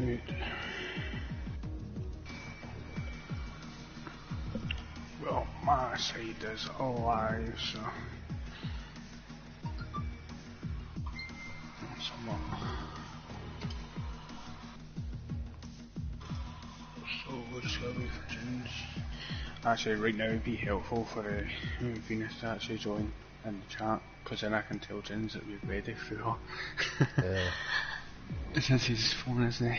Right. Well, my side is alive, so... Someone... So we'll just go wait for Jins. Actually, right now it'd be helpful for Venus to actually join in the chat, because then I can tell Jins that we're ready for her. Yeah. Since his phone isn't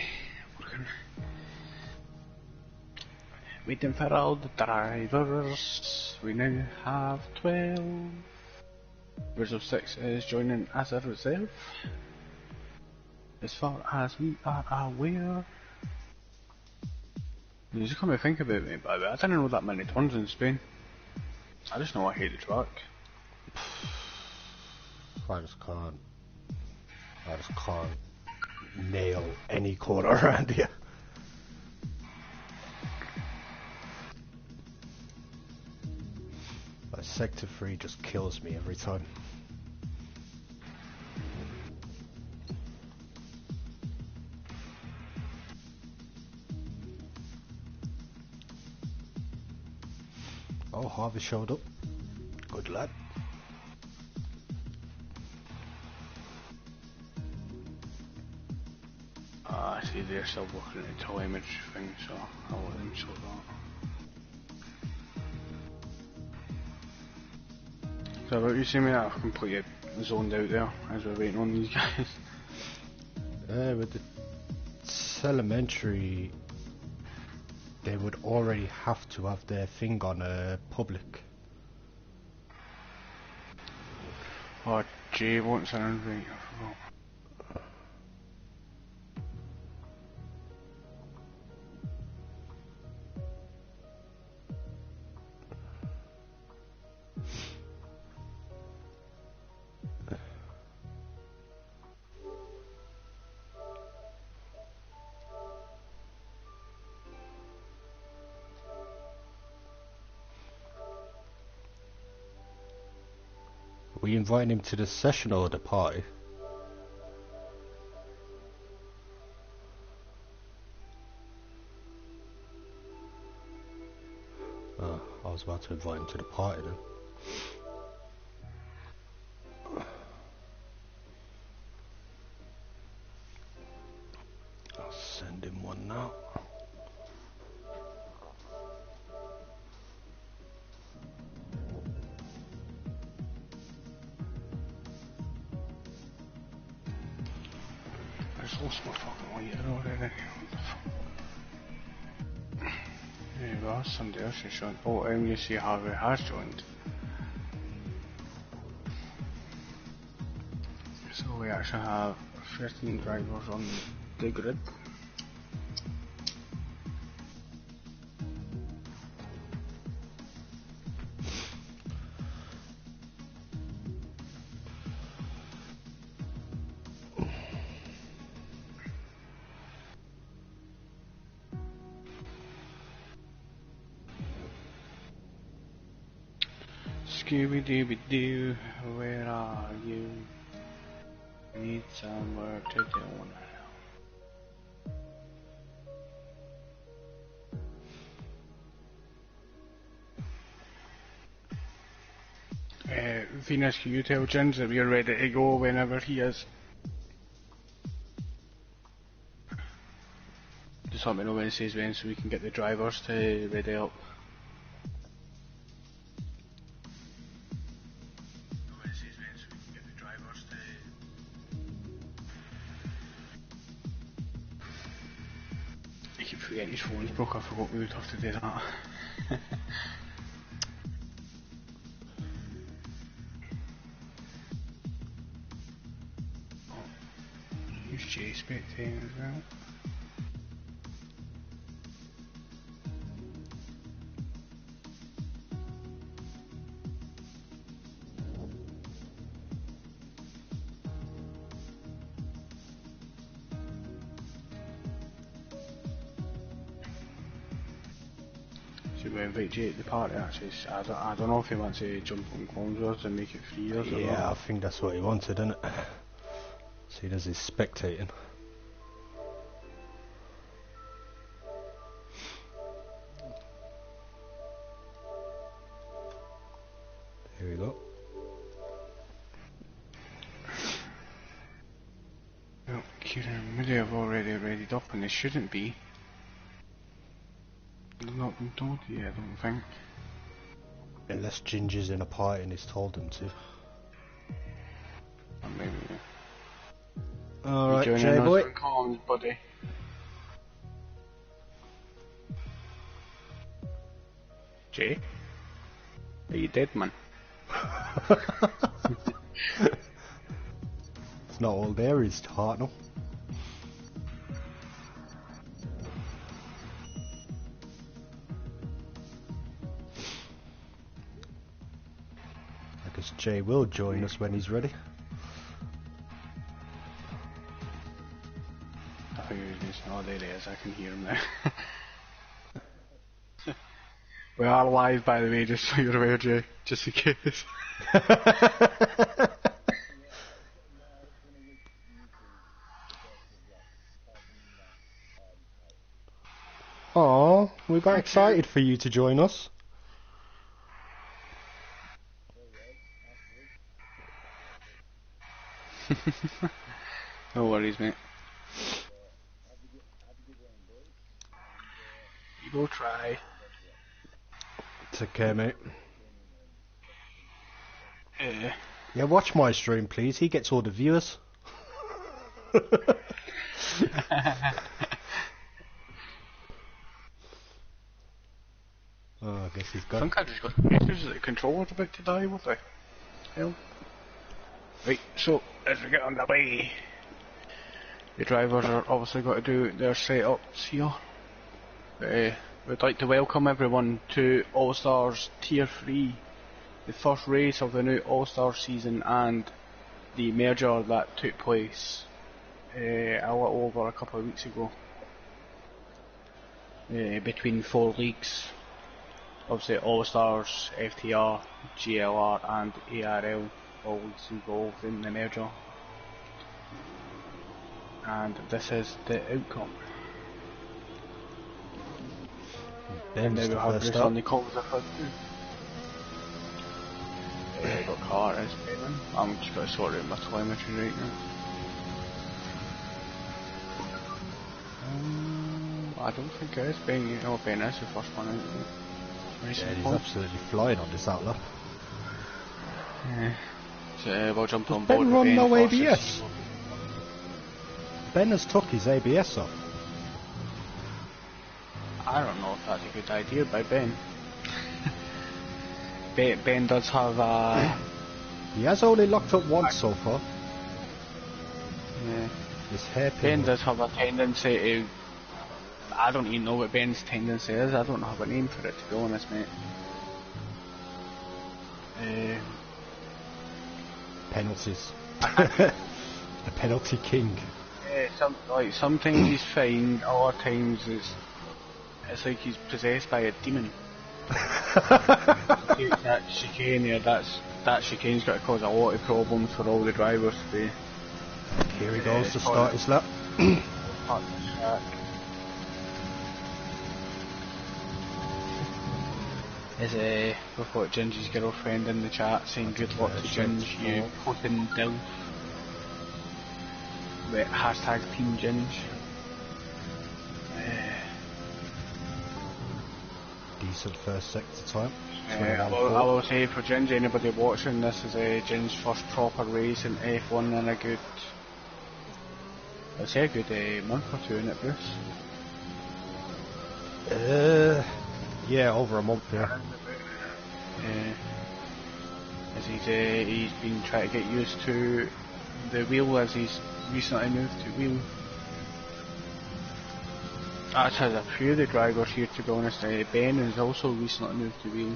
working. Waiting for all the drivers. We now have 12. Reserve 6 is joining as a reserve. As far as we are aware. You just come to think about me, but I didn't know that many turns in Spain. I just know I hate the track. I just can't nail any corner around here. Like Sector 3 just kills me every time. Oh, Harvey showed up. Good lad. I see they're still working at the telemetry thing, so I'll let them sort that. So about you see me, I've completely zoned out there as we're waiting on these guys. With the telemetry, they would already have to have their thing on public. Oh, Jay wants an invite, I forgot. Are we inviting him to the session or the party? Oh, I was about to invite him to the party then. I'll send him one now. I just lost my fucking lighter already. What the fuck? There you go, somebody else has joined. Oh, you see Harvey has joined. So we actually have 13 drivers on the grid. Scooby-Dooby-Doo, where are you? Need some work to do now. Venus, can you tell Jins that we're ready to go whenever he is? Just let me know when he says when so we can get the drivers to ready up. I keep forgetting his phone's broke, I forgot we would have to do that. Here's Jay spectating as well. Should we invite Jay at the party actually? I don't know if he wants to jump on comms with us and make it free or something. Yeah, I think that's what he wanted, innit? So he does his spectating. Kieran may have already readied up and they shouldn't be. They've not been told yet, I don't think. Unless Ginger's in a party and he's told them to. Or maybe. Alright, You Jay joining boy. us for comms, buddy? Jay? Are you dead, man? It's not all there is, Hartnell. I guess Jay will join us when he's ready. I think he's not there he is, I can hear him now. We are live, by the way, just so you're aware, Jay, just in case. Oh, we got excited for you to join us. No worries, mate. You go try. Take care, mate. Yeah, watch my stream, please. He gets all the viewers. Oh, I guess he's I gone. think I just got messages that the controller's about to die, what the hell? Right, so, as we get underway, the drivers are obviously got to do their setups here. We'd like to welcome everyone to All-Stars Tier 3, the first race of the new All-Star season and the merger that took place a little over a couple of weeks ago between 4 leagues. Obviously All-Stars, FTR, GLR and ARL, all leagues involved in the merger. And this is the outcome. Ben's Now we the have first Bruce up. on the calls if I do. Got car is Ben. I'm just going to sort out my telemetry right now. I don't think it is Ben. No, Ben is the first one out. Yeah, he's absolutely flying on this outlaw. Yeah. So we'll jump on Ben board run with no Ben first. ABS? Ben has took his ABS off. I don't know if that's a good idea by Ben. Ben does have a... He has only locked up once so far. Yeah. His hairpin. Ben does have a tendency to... I don't even know what Ben's tendency is. I don't have a name for it, to be honest, mate. Penalties. The penalty king. Yeah, sometimes he's fine, other times it's like he's possessed by a demon. That chicane here, that chicane's got to cause a lot of problems for all the drivers to be. Here he goes to start his lap. Part of the track. We've got Gingy's girlfriend in the chat saying good luck to Ginge, you fucking dilf. With hashtag Team Ginge. Decent first sector time. I will say for Ginge, anybody watching, this is Ginge's first proper race in F1 in a good, I'd say a good month or two in it, Bruce. Yeah, over a month there. As he's been trying to get used to the wheel as he's recently moved to wheel. That's has a few of the drivers here, to be honest. Ben has also recently moved to wheel.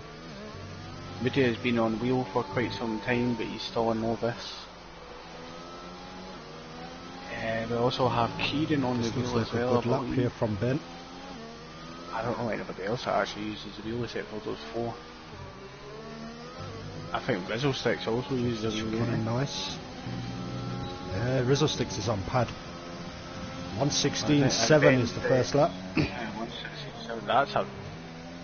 Moody has been on wheel for quite some time, but he's still a novice. We also have Kieran on the wheel as well. Good lap here from Ben. I don't know anybody else that actually uses the wheel except for those 4. I think Rizzlesticks also uses the wheel. Really nice. Rizzlesticks is on pad. 1:16.7 is the first lap. 1:16.7.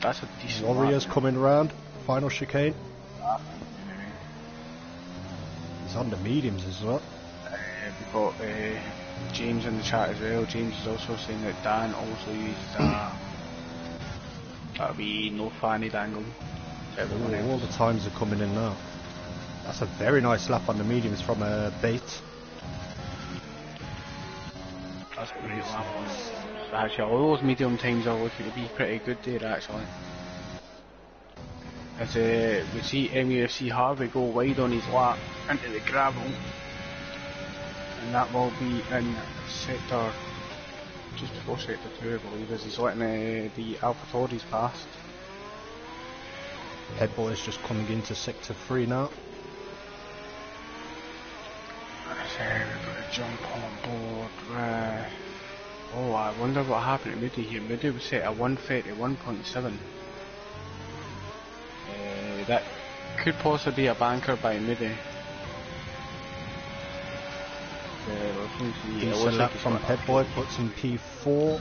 That's a decent Warriors lap. coming round. Final chicane. He's on the mediums as well. We've got James in the chat as well. James is also saying that Dan also used a wee no fanny dangle. Ooh, all the times are coming in now. That's a very nice lap on the mediums from a bait. That's a great lap on. So actually, all those medium times are looking to be pretty good there actually. As we see MUFC Harvey go wide on his lap into the gravel, and that will be in sector, just before sector 2 I believe, as he's letting the Alpha Tauris past. Headboy is just coming into sector 3 now. We've got to jump on board. Oh, I wonder what happened to Moody here. Moody was set at 131.7. That could possibly be a banker by Moody. Decent lap from Headboy, puts in P4.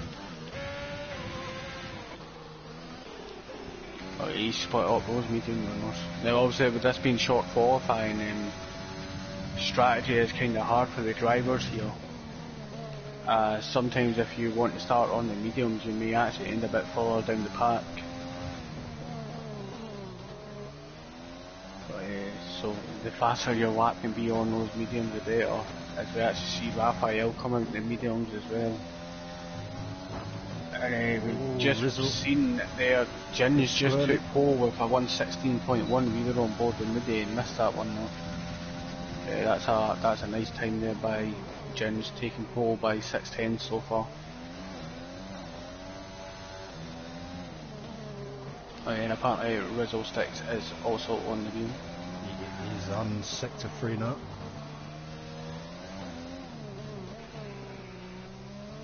Oh, he's split up those medium runners. Now obviously with this being short qualifying, strategy is kind of hard for the drivers here. Sometimes if you want to start on the mediums you may actually end a bit further down the pack. So the faster your lap can be on those mediums the better, as we actually see Raphael come out in the mediums as well. We've just seen there, Gin's just took pole with a 116.1, we were on board with Moody and missed that one though. That's a nice time there by Gin's, taking pole by 6:10 so far. And apparently Rizzo Sticks is also on the wheel. He's on sector 3 now.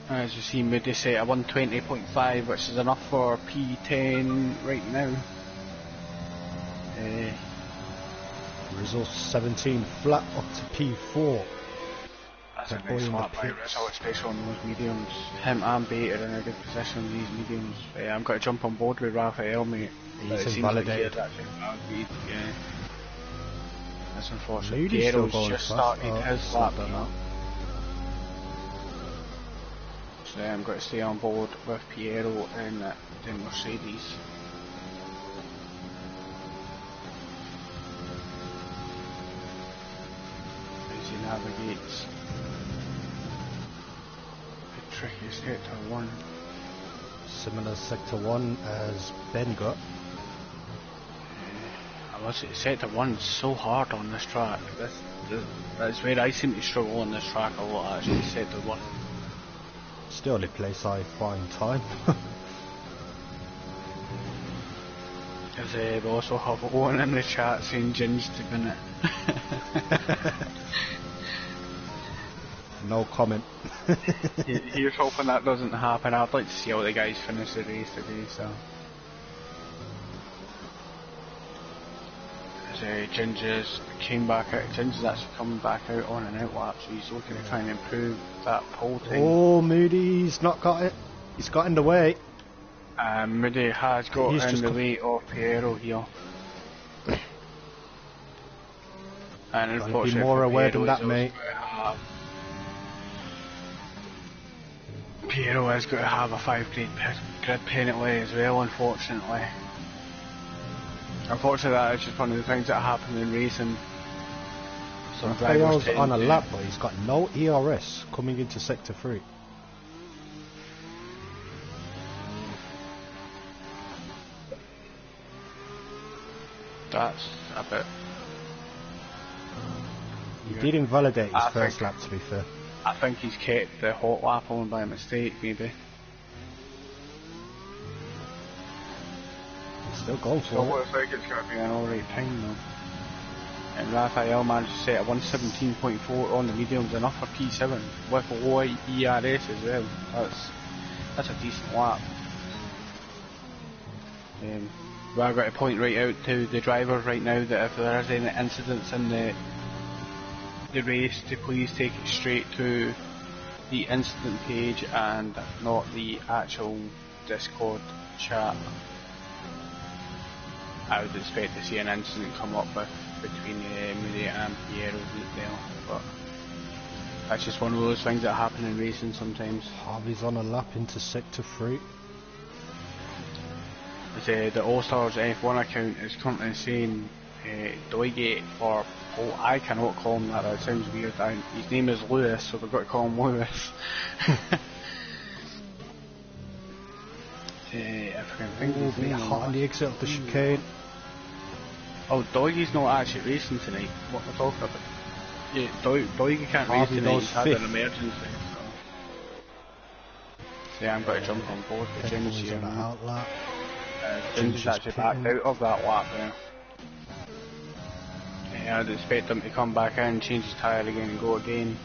As you see, Moody set at 120.5, which is enough for P10 right now. Rizzo 17 flat up to P4. That's a nice lap by Rizzo, especially on those mediums. Him and Bait are in a good position on these mediums. I'm going to jump on board with Raphael, mate. He's invalidated. Yeah. That's unfortunate. Moody's Piero's still just going started his lap. So I'm going to stay on board with Piero in the Mercedes. As he navigates the tricky sector 1. Similar sector 1 as Ben got. I must say, sector 1 is so hard on this track. That's where I seem to struggle on this track a lot actually, sector 1. It's the only place I find time. As we also have Owen in the chat saying Gin's to win it. No comment. Here's hoping that doesn't happen. I'd like to see all the guys finish the race today, so. As Ginger's came back out, Ginger's actually coming back out on an out lap, so he's looking to try and improve that pole time. Oh, Moody's not got it. He's got in the way. Moody has got in the way of Piero here. And unfortunately, be more aware than that, mate. Piero has got to have a 5 grid penalty as well, unfortunately. Unfortunately, that is just one of the things that happen in racing. Some drivers on a lap, but he's got no ERS coming into sector 3. That's a bit. He did invalidate his first lap, to be fair. I think he's kept the hot lap on by mistake, maybe. He's still going for it. Looks like it's going to be an alright time though. And Raphael managed to set a 117.4 on the mediums, enough for P7 with a low ERS as well. That's a decent lap. We're going to point right out to the drivers right now that if there is any incidents in the race, to please take it straight to the incident page and not the actual Discord chat. I would expect to see an incident come up between Moody and Piero there, but That's just one of those things that happen in racing sometimes. Harvey's on a lap into sector 3. The All-Stars F1 account is currently saying Doigate, or I cannot call him that, that sounds weird. His name is Lewis, so we've got to call him Lewis. If I can think of his name. Hot on the exit of the chicane. Oh, Doige's not actually racing tonight. What am I talking about? Yeah, Doige can't race tonight, he's had an emergency. So yeah, I'm going to jump on board with Jim's here. Jim's actually backed out of that lap there. Yeah, I'd expect him to come back in, change his tyre again and go again.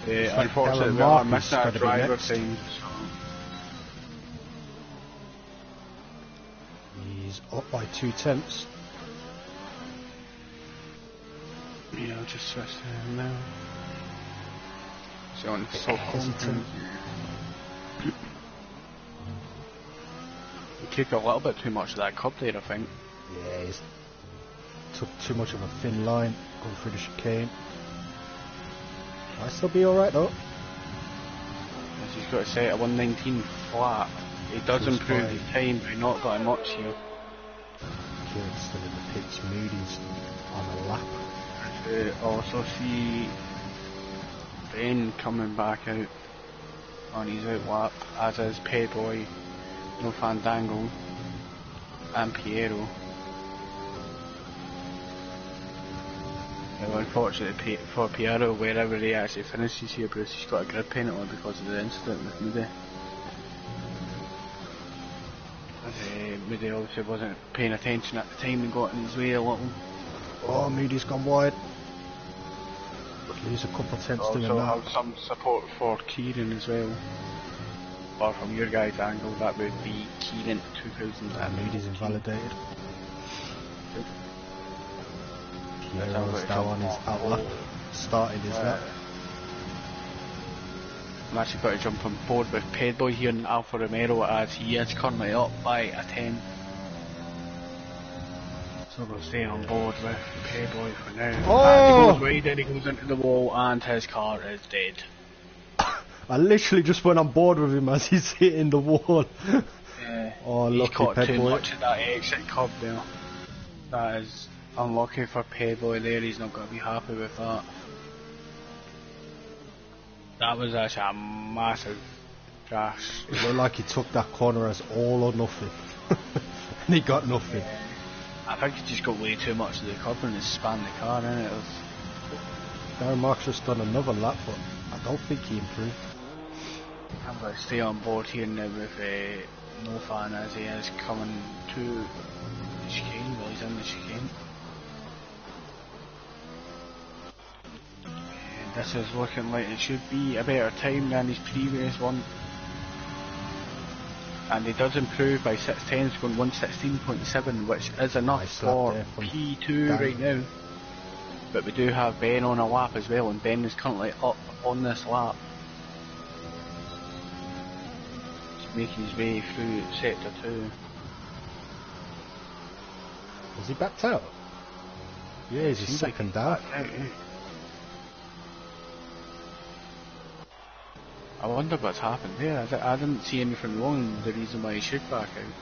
Unfortunately we are missing our driver time. He's up by 2 tenths. Yeah, I'll just switch to him now. So on soft hesitant. He took a little bit too much of that cup there, I think. Yeah, he's took too much of a thin line going through the chicane. Might still be alright though. As he's got to set a 119 flat. He does improve his time, but not that much here. Kieran's still in the pits. Moody's on the lap. Also see Ben coming back out on his out lap, as is Payboy, No Fandango, and Piero. Now, unfortunately for Piero, wherever he actually finishes here, Bruce, he's got a grid penalty because of the incident with Moody. Moody obviously wasn't paying attention at the time and got in his way a little. Oh, Moody's gone wide. Lose a couple of tenths doing that. Also have some support for Kieran as well. Or from your guy's angle, that would be Kieran 2000. And Moody's invalidated. Piero's down on his out lap. Started his lap. I'm actually going to jump on board with Pedboy here in Alfa Romeo as he is currently up by a 10. So we'll stay on board with Payboy for now. Oh! He goes wide and he goes into the wall and his car is dead. I literally just went on board with him as he's hitting the wall. Oh, he's lucky caught too Payboy. much of that exit curb there. That is unlucky for Payboy there, he's not going to be happy with that. That was actually a massive crash. It looked like he took that corner as all or nothing. And he got nothing. I think he just got way too much of the curb and just spanned the car in it. Darren Marks just done another lap, but I don't think he improved. I'm going to stay on board here now with No Fan as he is coming to the chicane. Well, he's in the chicane. And this is looking like it should be a better time than his previous one. And he does improve by 6 tenths, going 116.7, which is enough for P2 right now. But we do have Ben on a lap as well, and Ben is currently up on this lap. He's making his way through sector 2. Was he backed out? Yeah, he's his second down. I wonder what's happened there. I didn't see anything wrong the reason why he should back out.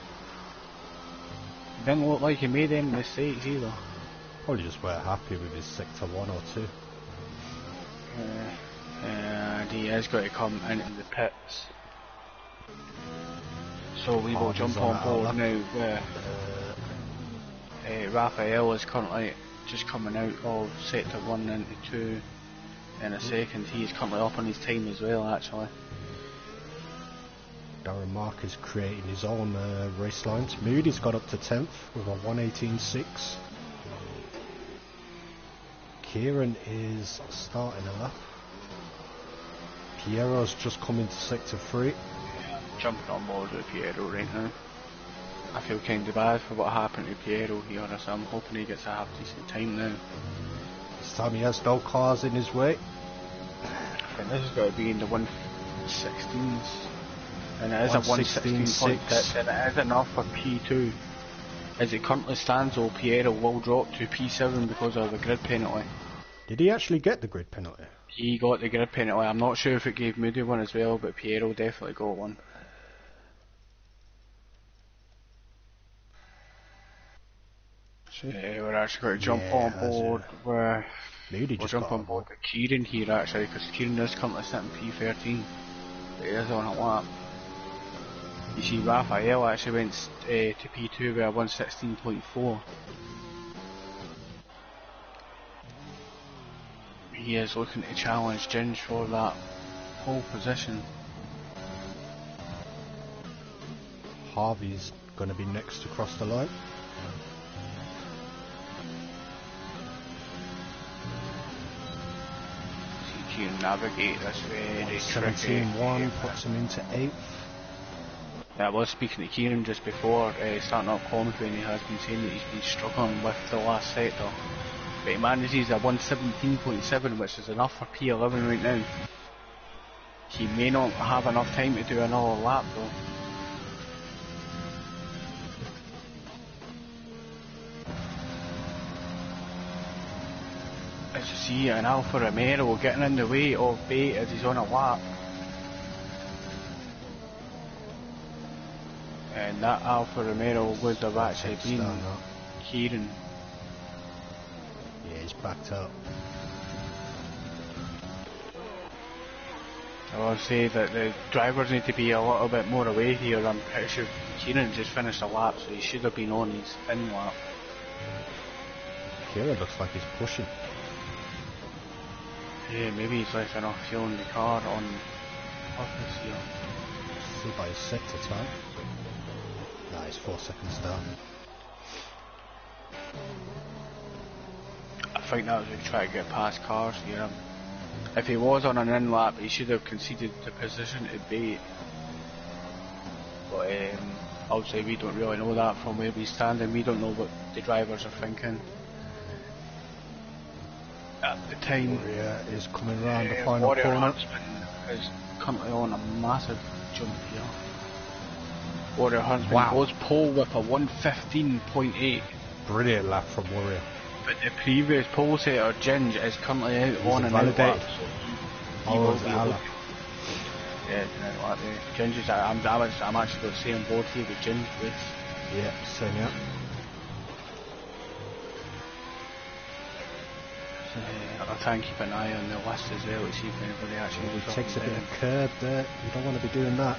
It didn't look like he made any mistakes either. Probably just weren't happy with his sector 1 or 2. And he has got to come into the pits. So we will jump on board now where Raphael is currently just coming out of sector 1 into 2 in a second. He is currently up on his time as well actually. Darren Mark is creating his own race lines. Moody's got up to 10th with a 118.6. Kieran is starting a lap. Piero's just come into sector 3. Yeah, jumping on board with Piero right now. I feel kind of bad for what happened to Piero here, so I'm hoping he gets a half decent time now. This time he has no cars in his way. I think this has got to be in the 116s. And it is a 116.6 and it is enough for P2. As it currently stands though, Piero will drop to P7 because of the grid penalty. Did he actually get the grid penalty? He got the grid penalty. I'm not sure if it gave Moody one as well, but Piero definitely got one. So we're actually going to jump on board. We'll jump on board with Kieran here actually, because Kieran is currently sitting P13. But he is on a lap. You see Raphael actually went to P2 with a 116.4. He is looking to challenge Ginge for that pole position. Harvey's going to be next to cross the line. See Kieran navigate this very tricky. 17.1 puts him into 8th. Yeah, I was speaking to Kieran just before starting up commentary, and he has been saying that he's been struggling with the last sector. But he manages a 117.7, which is enough for P11 right now. He may not have enough time to do another lap though. As you see, an Alfa Romero getting in the way of Bate as he's on a lap. And that Alfa Romero would have actually been Kieran. Yeah, he's backed up. I will say that the drivers need to be a little bit more away here. I'm pretty sure Kieran just finished a lap, so he should have been on his in lap. Kieran looks like he's pushing. Yeah, maybe he's left enough fuel in the car on purpose here. See by his sector time. Nah, he's 4 seconds down. I think that was to try to get past cars here. If he was on an in lap, he should have conceded the position to Bate. But obviously we don't really know that from where we stand, and we don't know what the drivers are thinking at the time. Warrior is coming round the final Warrior corner. Huntsman is currently on a massive jump here. Warrior Huntsman goes pole with a 115.8. Brilliant lap from Warrior. But the previous pole setter, Ginge, is currently out on an validated. So he will be able to. Yeah, like Ginge is. I'm actually going to stay on board here with Ginge, please. Yeah, same here. So, I'll try and keep an eye on the list as well to see if anybody actually He takes a bit of curb there. You don't want to be doing that.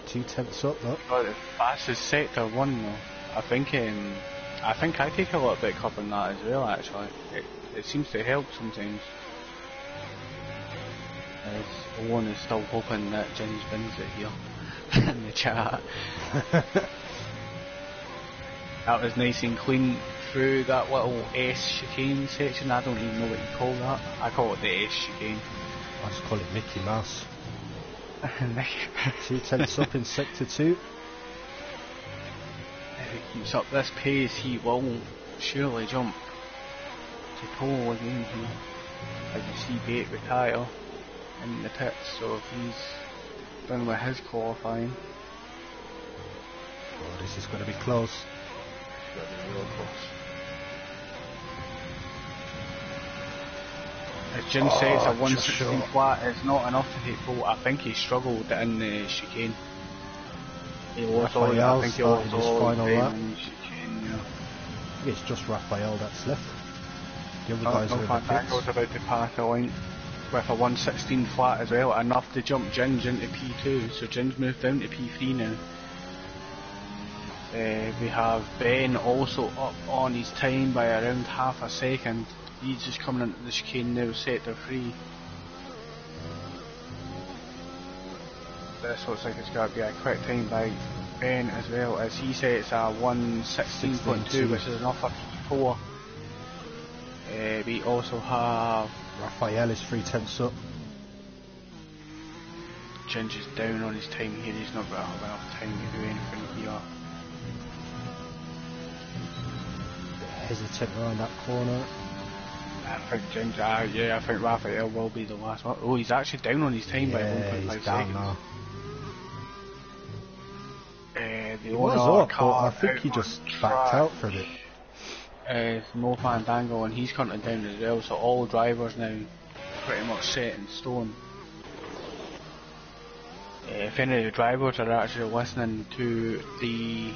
2 tenths up though. Oh, the fastest sector one though. I think I take a little bit of cup on that as well actually. It seems to help sometimes. As Owen is still hoping that Ginge wins it here in the chat. That was nice and clean through that little S chicane section. I don't even know what you call that. I call it the S chicane. I just call it Mickey Mouse. 2 tenths up in sector 2. If he keeps up this pace, he will surely jump to pole again here. As you see Bate retire in the pits, so if he's done with his qualifying. Oh, this is going to be close. It's going to be real close. As Jim says, a 116 flat is not enough to take pole. I think he struggled in the chicane. He lost all I think he lost all his time in the chicane, yeah. I think it's just Raphael that's left. The other guys are in the pits. was about to pass the line with a 116 flat as well, enough to jump Ginge into P2, so Ginge moved down to P3 now. We have Ben also up on his time by around half a second. He's just coming into the chicane now, sector 3. This looks like it's going to be a quick time by Ben as well, as he sets a 116.2, which is enough for P4. We also have Raphael is 3 tenths up. Ginge is down on his time here, he's not going to have enough time to do anything here. Hesitant around that corner. I think Ginge, I think Raphael will be the last one. Oh, he's actually down on his time by 1.5 he's down seconds. now. The He was up, but I think he just backed out for a bit. No Fandango, and he's counting down as well, so all drivers now pretty much set in stone. If any of the drivers are actually listening to the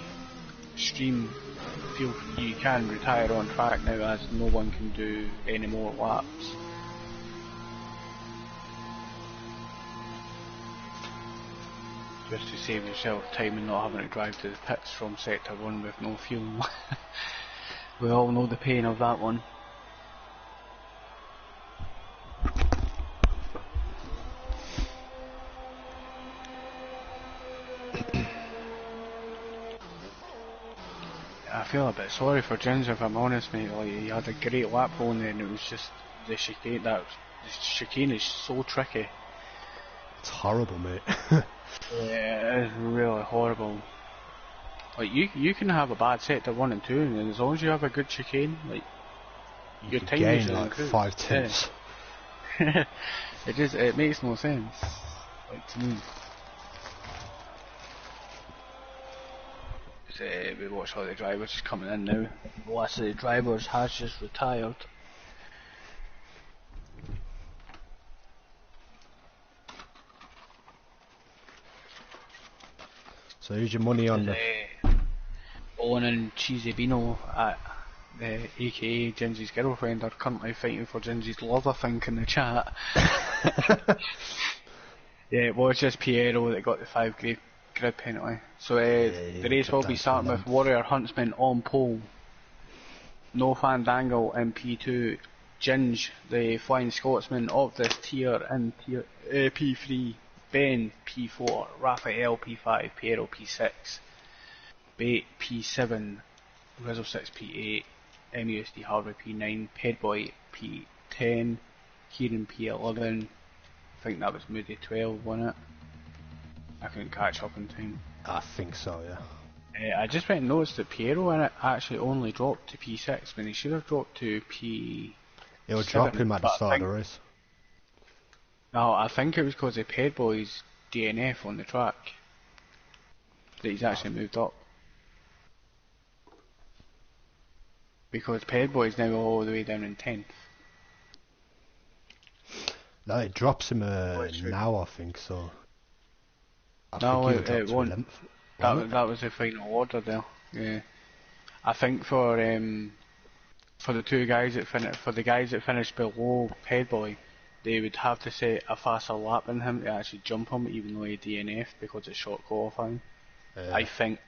stream, you can retire on track now, as no one can do any more laps. Just to save yourself time and not having to drive to the pits from sector 1 with no fuel. We all know the pain of that one. I feel a bit sorry for Ginger, if I'm honest, mate. Like, he had a great lap hole there, and it was just the chicane. The chicane is so tricky. It's horrible, mate. Yeah, it is really horrible. Like, you can have a bad sector 1 and 2, and as long as you have a good chicane, like, you can gain like 5 tenths. Yeah. It makes no sense, like, to me. We watch all the drivers just coming in now. The last of the drivers has just retired. So who's your money on the... Owen and Cheesy Beano, aka Gingy's girlfriend, are currently fighting for Gingy's love, I think, in the chat. Yeah, it was just Piero that got the 5 grid penalty. So the race will be starting with Warrior Huntsman on pole, No Fandango in P2, Ginge, the Flying Scotsman of this tier, in P3, Ben P4, Raphael P5, Piero P6, Bait P7, Rizzo 6 P8, MUSD Harvey P9, Pedboy P10, Kieran P11, I think that was Moody 12, wasn't it? I couldn't catch up in time. I think so, yeah. I just went and noticed that Piero in it actually only dropped to P6 when he should have dropped to P7. It would drop him at the start of the race. No, I think it was because of Pedboy's DNF on the track that he's actually moved up. Because Pedboy's now all the way down in 10th. No, it drops him now, I think, so... No, it won't. That was the final order there. Yeah, I think for the guys that finished below Pedboy, they would have to set a faster lap than him to actually jump him, even though he DNF'd because it's short qualifying. I think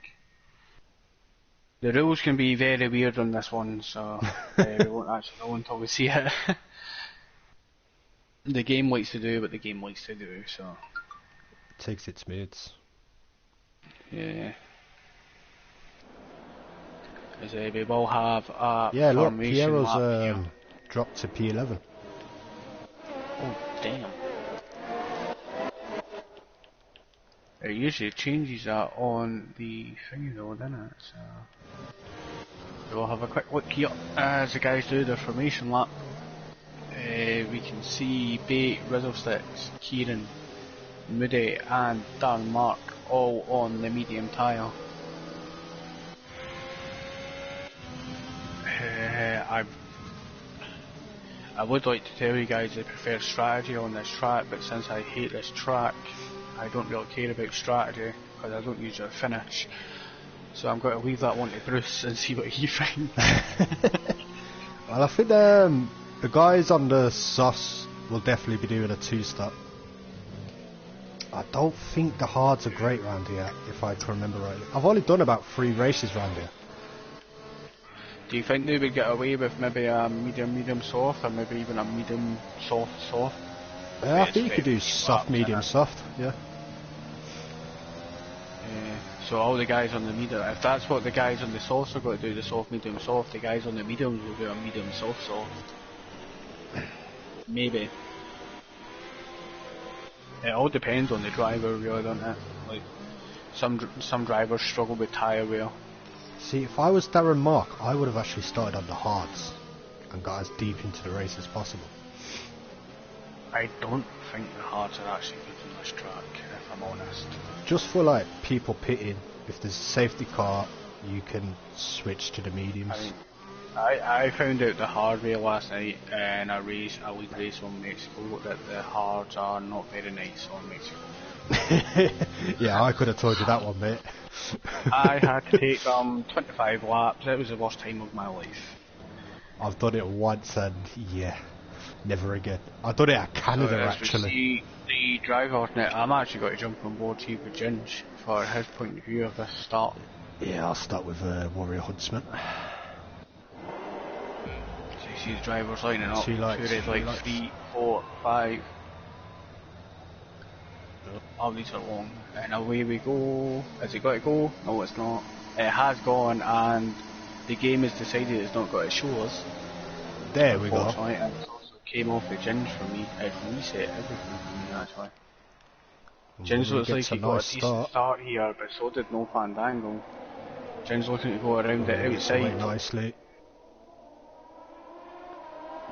the rules can be very weird on this one, so we won't actually know until we see it. The game likes to do what the game likes to do, so. Takes its moods. Yeah. As we will have a yeah, look, formation Piero's dropped to P11. Oh, damn. It usually changes that on the thing though, doesn't it? So we'll have a quick look here as the guys do their formation lap. We can see Bait, Rizzlesticks, Kieran, Moody and Darren Mark all on the medium tyre. I would like to tell you guys the preferred strategy on this track, but since I hate this track, I don't really care about strategy because I don't usually finish. So I'm going to leave that one to Bruce and see what he thinks. Well, I think the guys on the SOS will definitely be doing a 2-stop. I don't think the hards are great round here, if I can remember rightly. I've only done about 3 races round here. Do you think they would get away with maybe a medium soft, or maybe even a medium soft? Yeah, I think you could do soft, medium, soft, yeah. So all the guys on the medium, if that's what the guys on the softs are going to do, the soft, medium, soft, the guys on the mediums will do a medium, soft. Maybe. It all depends on the driver, really, doesn't it? Like, some drivers struggle with tyre wear. See, if I was Darren Mark, I would have actually started on the hards and got as deep into the race as possible. I don't think the hards are actually good in this track, if I'm honest. Just for like people pitting, if there's a safety car, you can switch to the mediums. I found out the hard way last night in a league race on Mexico that the hards are not very nice on Mexico. Yeah, I could have told you that one, mate. I had to take 25 laps. It was the worst time of my life. I've done it once and yeah, never again. I've done it at Canada so actually. The driver, now I'm actually going to jump on board here with Ginge for his point of view of this start. Yeah, I'll start with Warrior Huntsman. So you see the drivers lining up. Two lights. 3, 4, 5. All these are long. And away we go. Has it got to go? No, it's not. It has gone, and the game has decided it's not got to show us. There we go. And it also came off the Ginge for me. It reset everything for me, actually. Ginge looks like he got a decent start here, but so did No Fandango. Ginge looking to go around it outside. Nicely.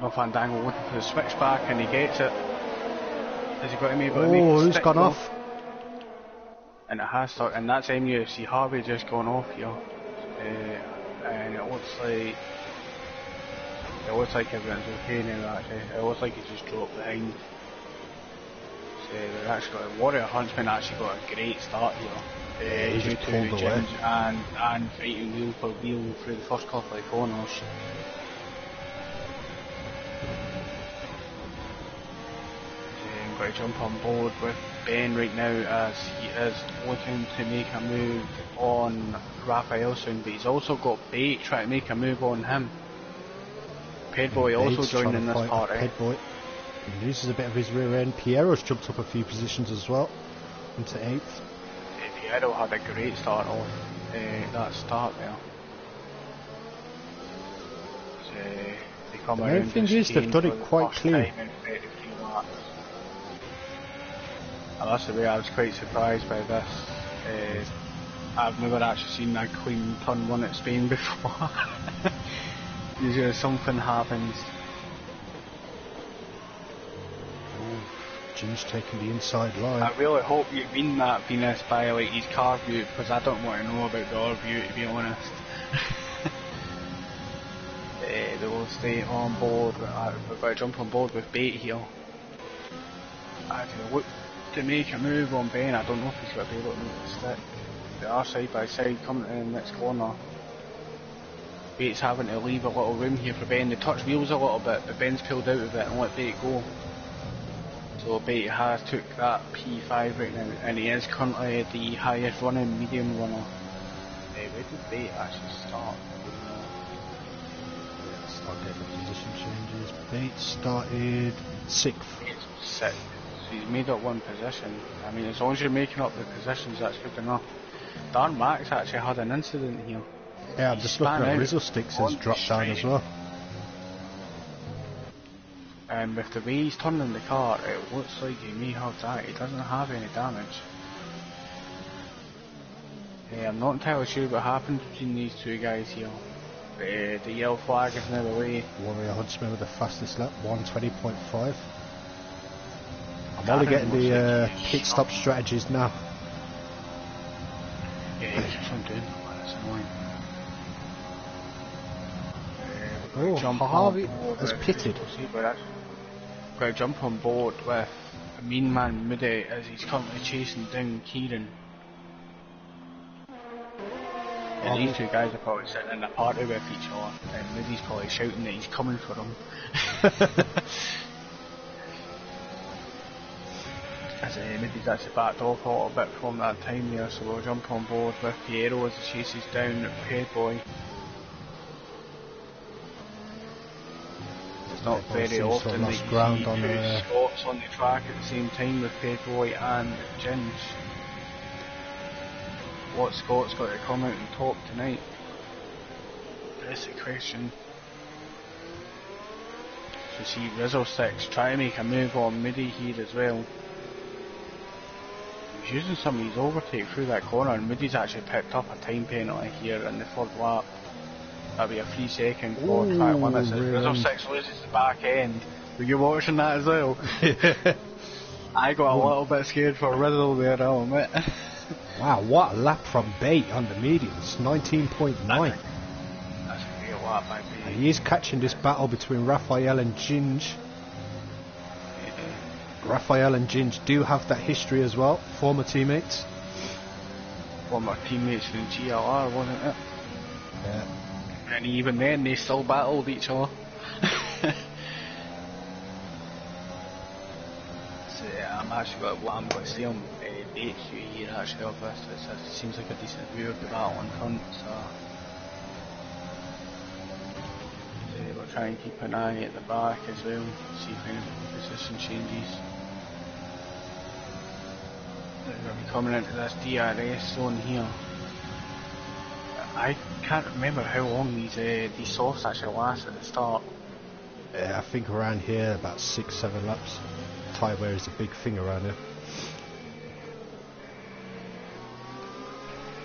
No Fandango looking for the switchback, and he gets it. Has he got to make it? Oh, who's gone off? And it has stuck, and that's MUFC Harvey just gone off here. And it looks like everyone's okay now actually. It looks like he just dropped behind. So they're actually got Warrior Huntsman actually got a great start here. He Due just to pulled away. Ginge and fighting wheel for wheel through the first couple of corners. I'm going to jump on board with Ben right now as he is looking to make a move on Raphael soon, but he's also got Bait trying to make a move on him. Pedboy also joining this party. Pedboy. He loses a bit of his rear end. Piero's jumped up a few positions as well, into 8th. Piero had a great start off that start there. So they come around. The main thing is they've done it quite clean. And that's the way I was quite surprised by this. I've never actually seen a clean turn one at Spain before. Usually something happens. Ginge taking the inside line. I really hope you mean that, Venus, by like his car view, because I don't want to know about the other view, to be honest. They will stay on board. We've got to jump on board with Bait here. I can look to make a move on Ben. I don't know if he's going to be able to move the stick. They are side by side coming to the next corner. Bait's having to leave a little room here for Ben. They touch wheels a little bit, but Ben's pulled out of it and let Bait go. So Bait has took that P5 right now, and he is currently the highest running medium runner. Where did Bait actually start? Start getting position changes. Bait started 6th. 6th. So he's made up one position. I mean, as long as you're making up the positions, that's good enough. Darn Max actually had an incident here. Yeah, I'm just looking at Rizzo Sticks has dropped down as well. And with the way he's turning the car, it looks like he may have that. He doesn't have any damage. I'm not entirely sure what happened between these two guys here. The yellow flag is now away. Warrior Huntsman with the fastest lap, 120.5. I'm only getting the pit stop strategies now. Yeah, he keeps on doing that, that's annoying. Harvey has pitted. Got to jump on board with a mean man Moody as he's currently chasing down Kieran. And these two guys are probably sitting in a party with each other, and Moody's probably shouting that he's coming for them. As Moody's actually backed off a little bit from that time there, so we'll jump on board with Piero as he chases down Pedboy. It's not very often that you see two Scots on the track at the same time with Pedboy and Ginge. What Scott's got to come out and top tonight? That's the question. So see Rizzo 6 try to make a move on Moody here as well. He's using some of his overtake through that corner, and Moody's actually picked up a time penalty here in the 3rd lap. That'll be a 3-second for track limits. Rizzo 6 loses the back end. Were you watching that as well? I got a little bit scared for Rizzo there, I'll admit. Wow, what a lap from Bait on the mediums, 19.9. That's a great lap by Bait. And he is catching this battle between Raphael and Ginge. Raphael and Ginge do have that history as well, former teammates. Former teammates in GLR, wasn't it? Yeah. And even then, they still battled each other. So yeah, I'm actually what I'm going to say on Bates here actually of this. It seems like a decent view of the battle in front, so we'll try and keep an eye at the back as well, see if any position changes. We're going to be coming into this DRS zone here. I can't remember how long these softs actually last at the start. Yeah, I think around here about 6-7 laps. Tyre wear is a big thing around here.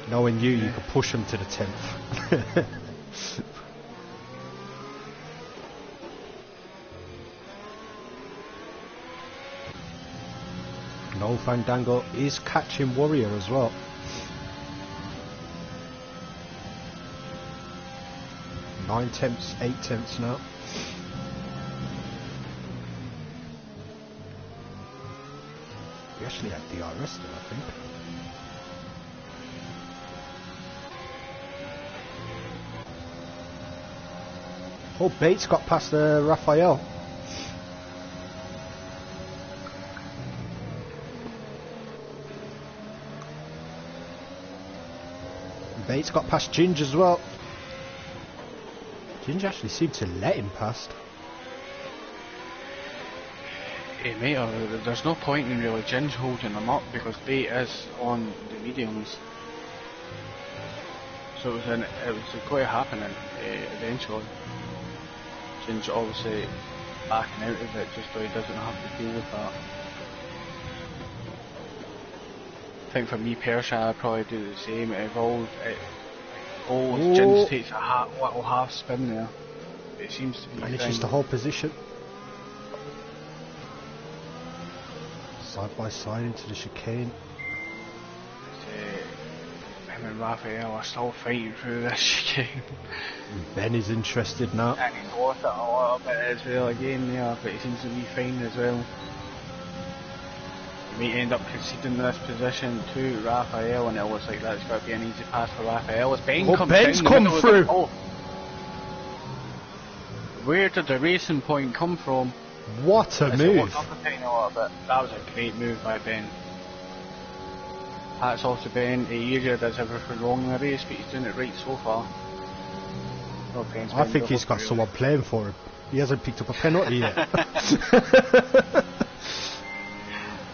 Knowing you could push them to the 10th. No Fandango is catching Warrior as well. Nine tenths, 8 tenths now. We actually had DRS there, I think. Oh, Bates got past Raphael. Bates got past Ginge as well. Ginge actually seemed to let him past. Hey mate, there's no point in really Ginge holding him up because Bate is on the mediums. So it was going to happen eventually. Ginge obviously backing out of it just so he doesn't have to deal with that. I think for me personally I'd probably do the same. If Ginge takes a little half spin there, it seems to be manages to hold position. Side by side into the chicane. Him and Raphael are still fighting through this chicane. Ben is interested now. And he's lost it a little bit as well again there, but he seems to be fine as well. He may end up conceding this position to Raphael, and it looks like that's got to be an easy pass for Raphael. As Ben comes Ben's down come the middle through. Of the, where did the racing point come from? What a move! That was a great move by Ben. Hats off to Ben. He usually does everything wrong in the race, but he's doing it right so far. Oh, I think he's got someone playing for him. He hasn't picked up a penalty yet.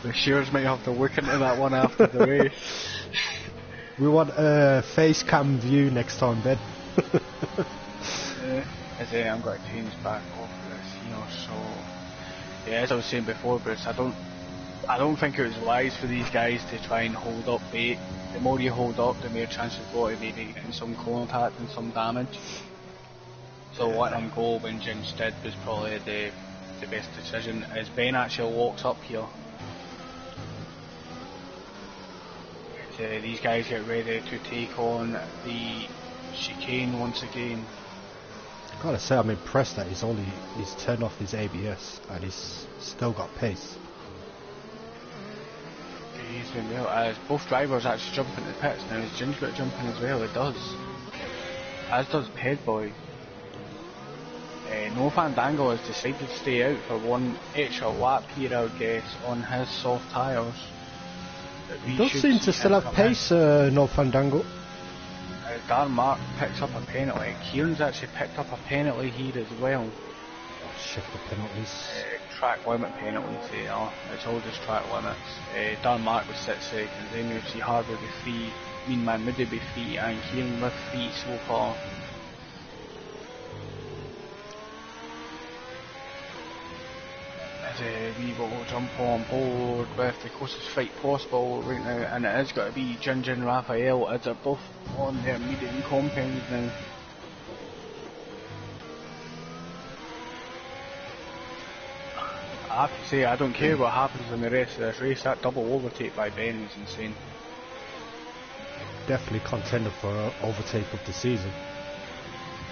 The Shears might have to look into that one after the race. We want a face cam view next time, Ben. I'm going to change back off this here, so yeah, as I was saying before, Bruce, I don't think it was wise for these guys to try and hold up Bate. The more you hold up, the more chance you've got of maybe getting some contact and some damage. So letting him go when Ginge did was probably the best decision, as Ben actually walks up here. These guys get ready to take on the chicane once again. Gotta say, I'm impressed that he's turned off his ABS and he's still got pace. He's been well, as both drivers actually jump into the pits now. As Ginge got jumping as well, it does. As does Headboy. No Fandango has decided to stay out for one extra lap here, I would guess, on his soft tyres. He does seem to still have pace, No Fandango. Darren Mark picks up a penalty. Kieran's actually picked up a penalty here as well. Shift the penalties. Track limit penalties, it's all just track limits. Darren Mark with 6 seconds, then you see Harbour with 3, Mean Man Moody with 3, and Kieran with 3 so far. We will jump on board with the closest fight possible right now, and it has got to be Ginge and Raphael, as they're both on their medium compound now. I have to say, I don't care what happens in the rest of this race. That double overtake by Ben was insane. Definitely contender for overtake of the season.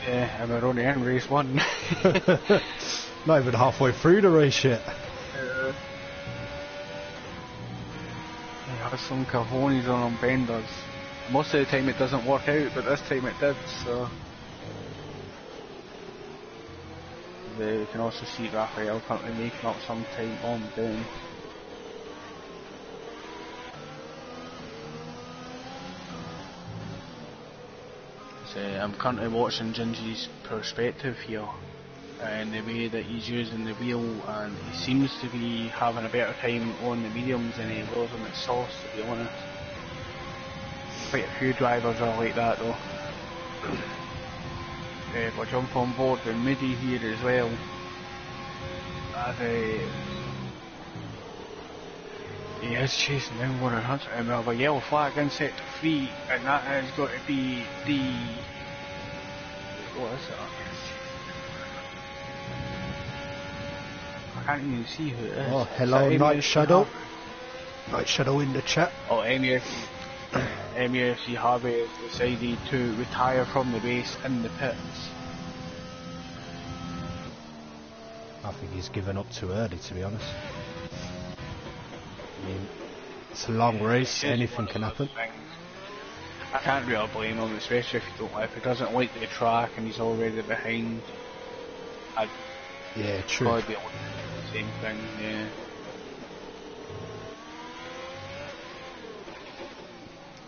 Yeah, and we're only in race 1. Not even halfway through the race yet. He has some cojones on him, Ben does. Most of the time it doesn't work out, but this time it did, so... You can also see Raphael currently making up some time on Ben. So I'm currently watching Gingy's perspective here, and the way that he's using the wheel, and he seems to be having a better time on the mediums than he was on the sauce, to be honest. Quite a few drivers are like that though. We'll jump on board with Moody here as well. As he is chasing down Warren Hunter, and we have a yellow flag in sector 3, and that has got to be the... What is it? I can't even see who it is. Oh, hello, Night Shadow. Night Shadow in the chat. Oh, MUFC Harvey has decided to retire from the race in the pits. I think he's given up too early, to be honest. I mean, it's a long race, anything can happen. I can't really blame him, especially if he doesn't like the track and he's already behind. I'd true. probably be looking at the same thing, yeah.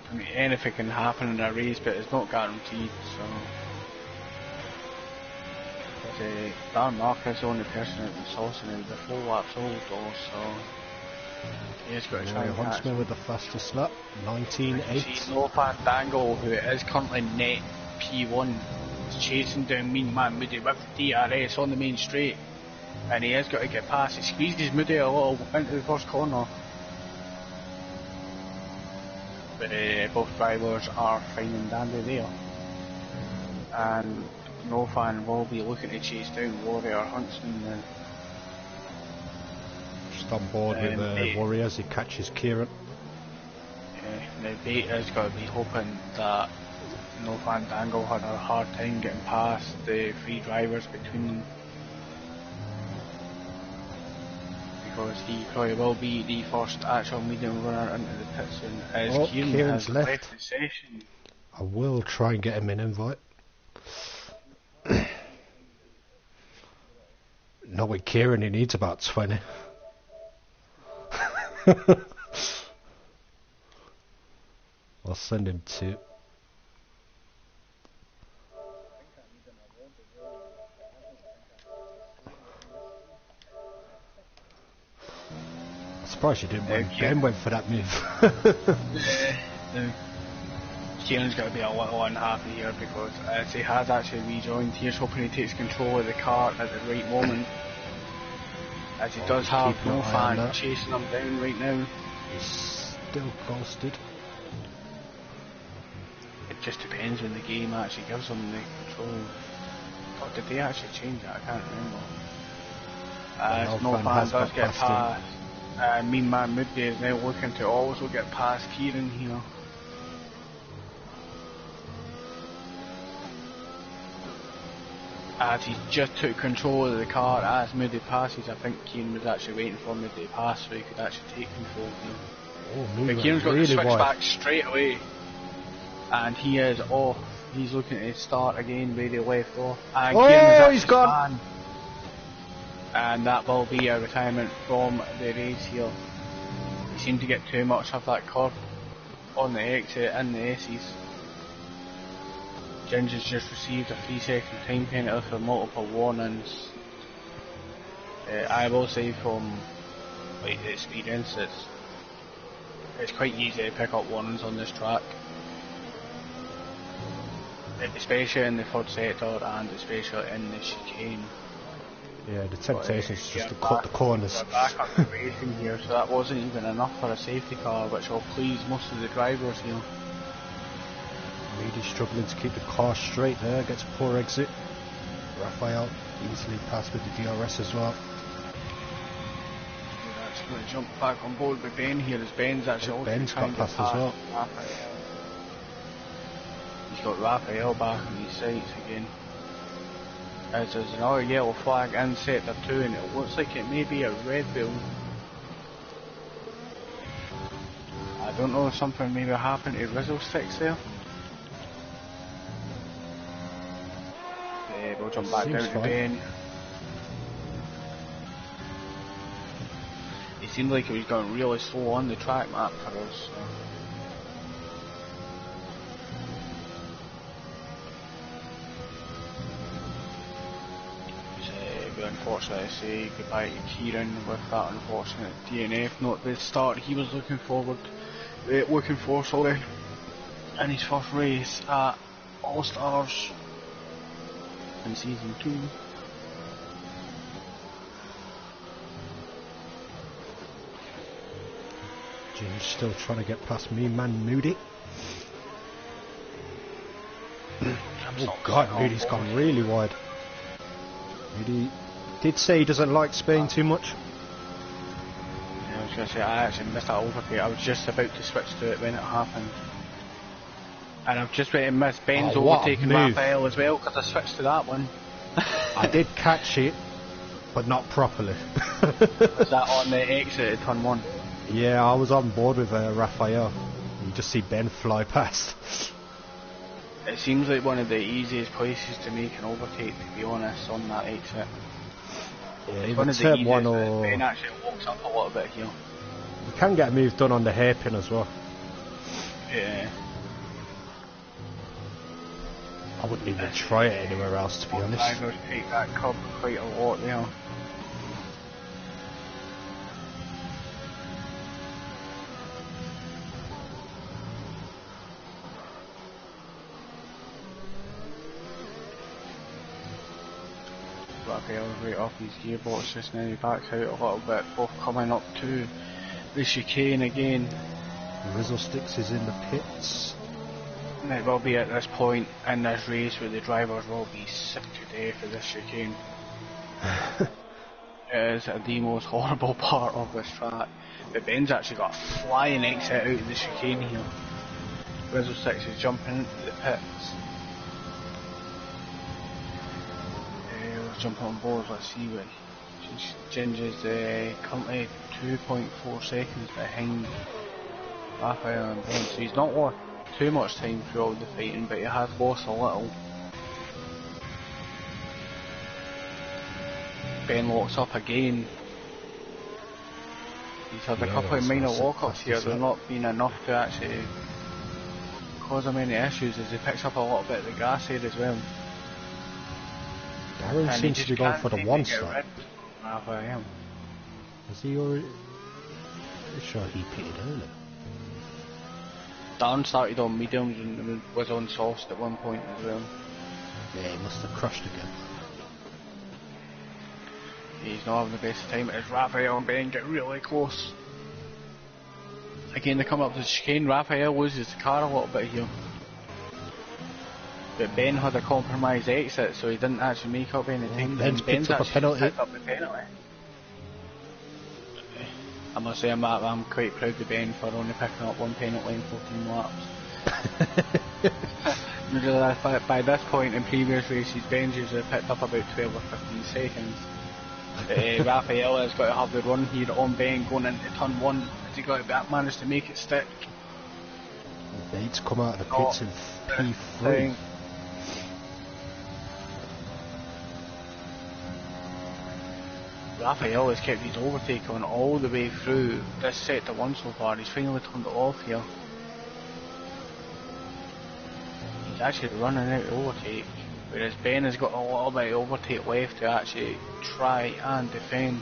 I mean, anything can happen in a race, but it's not guaranteed, so... Dan Marcus is the only person that was saucing him before laps old though, so... He's got to try and catch Huntsman him. with the fastest lap, 19.8. No Fandango, who is currently net P1, is chasing down Mean Man Moody with the DRS on the main straight. And he has got to get past. He squeezes Moody a little into the first corner. But both drivers are fine and dandy there. And No Fan will be looking to chase down Warrior Huntsman then. Just on board with the Warriors, he catches Kieran. Now Beta's got to be hoping that No Fandango had a hard time getting past the three drivers between them. Because he probably will be the first actual medium runner into the pit soon, as Kieran has left the session. I will try and get him an invite. Not with Kieran, he needs about 20. I'll send him 2. I'm surprised you didn't when Ben went for that move. Kieran's got to be a little unhappy here because as he has actually rejoined, he's hoping he takes control of the car at the right moment. As he does have No Fan chasing him down right now. He's still ghosted. It just depends when the game actually gives him the control. Or did they actually change that? I can't remember. As No Fan does get past, Mean Man Moody is now looking to also get past Kieran here. As he just took control of the car as Moody passes. I think Kieran was actually waiting for Moody to pass so he could actually take control here. But Kieran's got to switch back straight away. And he is off. He's looking to start again where he left off. And he's gone! And that will be a retirement from the race here. He seemed to get too much of that curve on the exit in the S's. Ginger's just received a 3-second time penalty for multiple warnings. I will say from the experience it's quite easy to pick up warnings on this track. Especially in the third sector and especially in the chicane. Yeah, the temptation is just to cut the corners. We're back up to racing here, so that wasn't even enough for a safety car, which will please most of the drivers here. Really struggling to keep the car straight there, gets a poor exit. Raphael easily passed with the DRS as well. We're actually going to jump back on board with Ben here as Ben's actually also trying to pass as well. Raphael. He's got Raphael back on his sights again. as there's another yellow flag in sector 2 and it looks like it may be a Red Bull. I don't know if something maybe happened to Rizzle Sticks there. We'll jump back down to Ben. It seemed like he was going really slow on the track map for us. We unfortunately say goodbye to Kieran with that unfortunate DNF. Not the start he was looking for, in his first race at All Stars in season 2. Jim's still trying to get past me, man. Moody. Oh god, Moody's gone really wide. Moody did say he doesn't like Spain too much. Yeah, I was going to say, I actually missed that overtake. I was just about to switch to it when it happened. And I've just went and missed Ben's overtaking Raphael as well because I switched to that one. I did catch it, but not properly. Was that on the exit at turn 1? Yeah, I was on board with Raphael. You just see Ben fly past. It seems like one of the easiest places to make an overtake, to be honest, on that exit. Yeah, even turn 1 or... Ben actually walks up a little bit here. You can get a move done on the hairpin as well. Yeah. I wouldn't even try it anywhere else, to be honest. Drivers take that curb quite a lot there. Raphael's right off his gearbox just now, he backs out a little bit, both coming up to the chicane again. Rizzle Sticks is in the pits. And it will be at this point in this race where the drivers will be sick to death of this chicane. It is the most horrible part of this track. But Ben's actually got a flying exit out of the chicane here. Rizzle Sticks is jumping into the pits. Let's jump on board, let's see what Ginger's currently 2.4 seconds behind Raphael and Ben, so he's not lost too much time throughout the fighting, but he has lost a little. Ben locks up again. He's had a couple of minor lockups here, they're not been enough to actually cause him any issues as he picks up a little bit of the gas here as well. Darren seems to be going for the one stop. Raphael. Is he already... Pretty sure he pitted earlier. Darren started on mediums and was on softs at one point as well. Yeah, he must have crushed again. He's not having the best time as Raphael and Ben get really close. Again, they come up to the chicane. Raphael loses the car a little bit here. But Ben had a compromised exit, so he didn't actually make up any time. Ben's picked up a penalty. Picked up the penalty. I must say I'm quite proud of Ben for only picking up one penalty in 14 laps. By this point in previous races, Ben's usually picked up about 12 or 15 seconds. Raphael has got to have the run here on Ben going into turn 1. Has he got to manage to make it stick? They need to come out of the pits in P3. Raphael has kept his overtake on all the way through this sector 1 so far. He's finally turned it off here. He's actually running out of overtake, whereas Ben has got a little bit of overtake left to actually try and defend.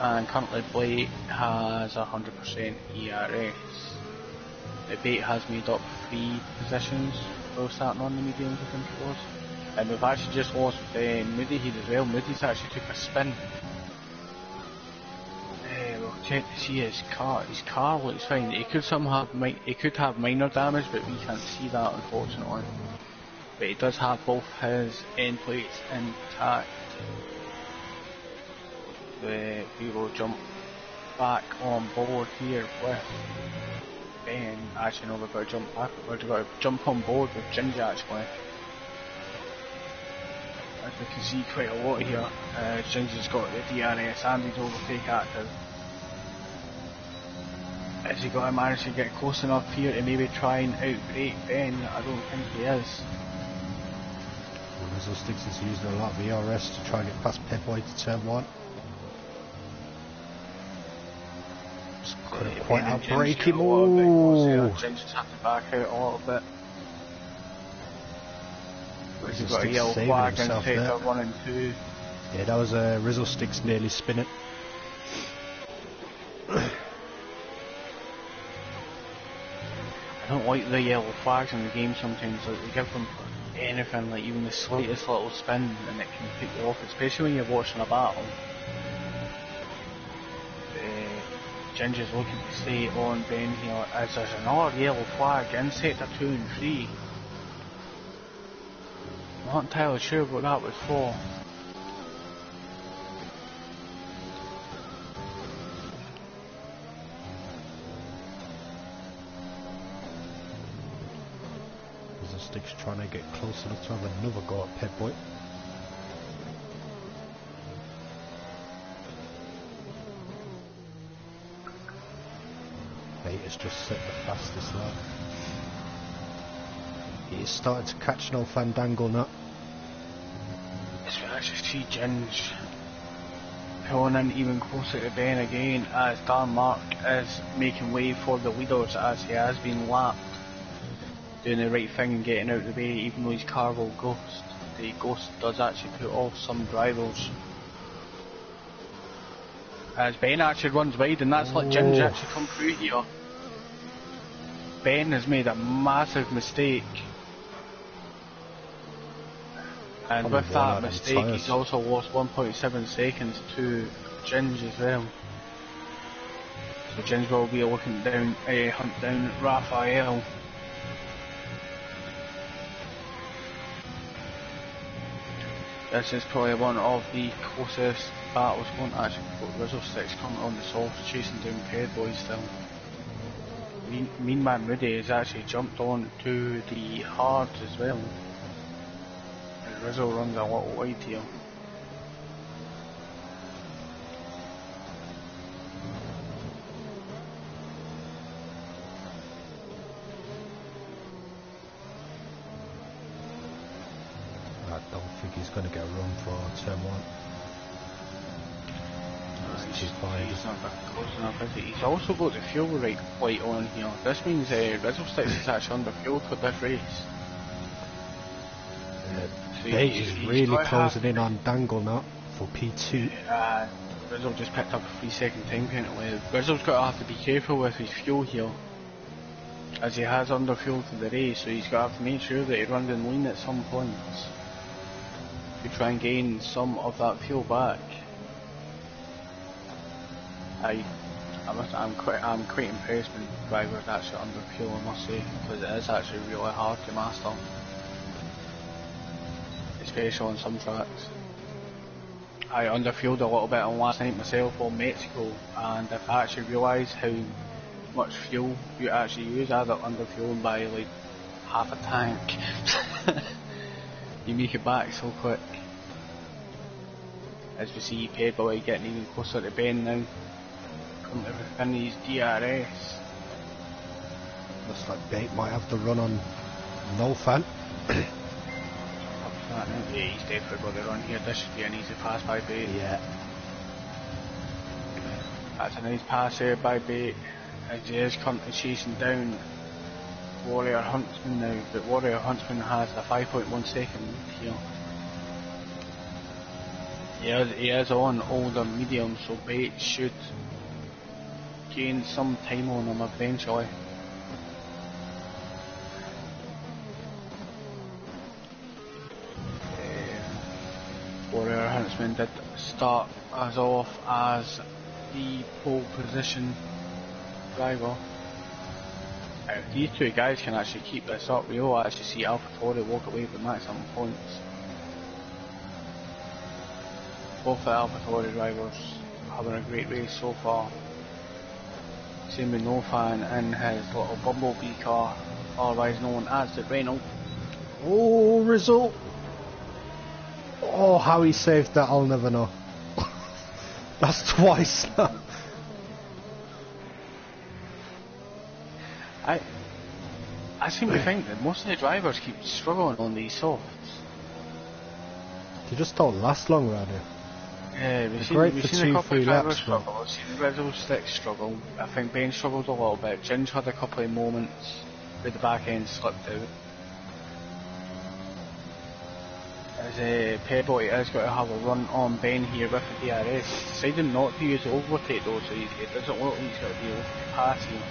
And currently Blake has 100% ERS. The Bait has made up 3 positions while starting on the mediums, I think it was. And we've actually just lost Moody here as well. Moody's actually took a spin. We'll check to see his car. His car looks fine. He could have minor damage, but we can't see that unfortunately. But he does have both his end plates intact. We will jump back on board here with Ben. Actually no, we've got to jump back. We've got to jump on board with Ginger actually. as we can see quite a lot here. Ginger's got the DRS and his overtake active. Is he going to manage to get close enough here to maybe try and outbrake Ben? I don't think he is. Rizzo Sticks is using a lot of ERS to try and get past Pep Boy to turn 1. Couldn't quite outbrake him. Ginger's have to back out a little bit. He's got a Sticks yellow saving flag in himself there. sector 1 and 2. Yeah, that was a Rizzo Sticks nearly spinning. I don't like the yellow flags in the game sometimes. Like, they give them for anything, like even the slightest little spin, and it can put you off, especially when you're watching a battle. Ginger's looking to stay on Ben here, as there's another yellow flag in sector 2 and 3. Not entirely sure what that was for. Rizzo Sticks trying to get close enough to have another go at Pep Boy. Has just set the fastest lap. He is starting to catch no Fandango now. It's actually see Ginge pulling in even closer to Ben again, as Dan Mark is making way for the leaders as he has been lapped. Doing the right thing and getting out of the way, even though his car will ghost. The ghost does actually put off some drivers. As Ben actually runs wide, and that's let Ginge actually come through here. Ben has made a massive mistake, and with that mistake he's also lost 1.7 seconds to Ginge as well. So Ginge will be looking down, hunt down Raphael. This is probably one of the closest battles going to actually put Rizzo Sticks coming on the soft, chasing down Ped Boy still. Mean Man Moody has actually jumped on to the hards as well. And Rizzo runs a little wide here. I don't think he's going to get a run for turn 1. He's not close enough, is he? He's also got the fuel light on here. This means Rizzo Sticks is actually under fuel for this race. So Bait is really closing in on Dangle now for P2. Rizzo just picked up a 3-second time penalty. Rizzo's got to have to be careful with his fuel here, as he has under fuel for the race, so he's got to have to make sure that he runs in lean at some points to try and gain some of that fuel back. I'm quite impressed when drivers actually under fuel, I must say, because it is actually really hard to master, especially on some tracks. I underfueled a little bit on last night myself on Mexico, and I've actually realised how much fuel you actually use. I got underfueled by like half a tank. You make it back so quick. As we see Ped Boy getting even closer to Ben now. In these DRS. Looks like Bait might have the run on No Fan. Yeah, he's definitely got the run here. This should be an easy pass by Bait. Yeah. That's a nice pass there by Bait, as he is currently chasing down Warrior Huntsman now, but Warrior Huntsman has a 5.1 second lead here. He is on older medium, so Bait should gain some time on him eventually. Warrior Huntsman did start us off as the pole position driver. If these two guys can actually keep this up, we will actually see AlphaTauri walk away with the maximum points. Both the AlphaTauri drivers having a great race so far. Same with No Fan in his little Bumblebee car, otherwise known as the Renault. Oh, Rizzo! Oh, how he saved that, I'll never know. That's twice now. I seem to think that most of the drivers keep struggling on these softs. They just don't last long around here. Yeah, we've seen a couple of drivers struggle. We've seen Rizzo Stick struggle. I think Ben struggled a little bit. Ginge had a couple of moments where the back end slipped out. As Pebble has got to have a run on Ben here with the DRS. He's decided not to use the overtake though, so it doesn't look like he's got to be able to pass here.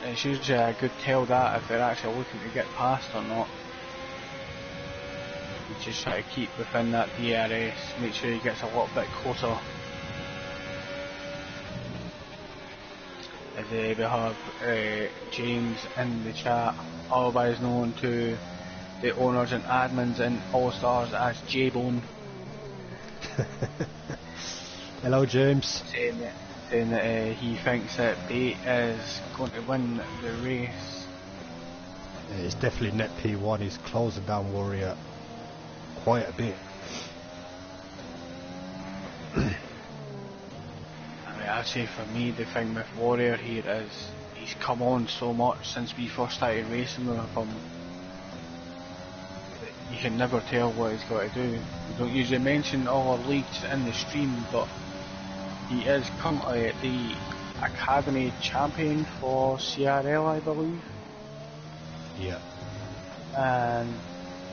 It's usually a good tell that if they're actually looking to get past or not. You just try to keep within that DRS, make sure he gets a little bit closer. As we have James in the chat, otherwise known to the owners and admins in All Stars as J-Bone. Hello James. Saying that he thinks that Bate is going to win the race. Yeah, it's definitely net P1, he's closing down Warrior quite a bit. I'd say for me the thing with Warrior here is he's come on so much since we first started racing with him. You can never tell what he's got to do. We don't usually mention all our leagues in the stream, but he is currently the Academy Champion for CRL, I believe. Yeah. And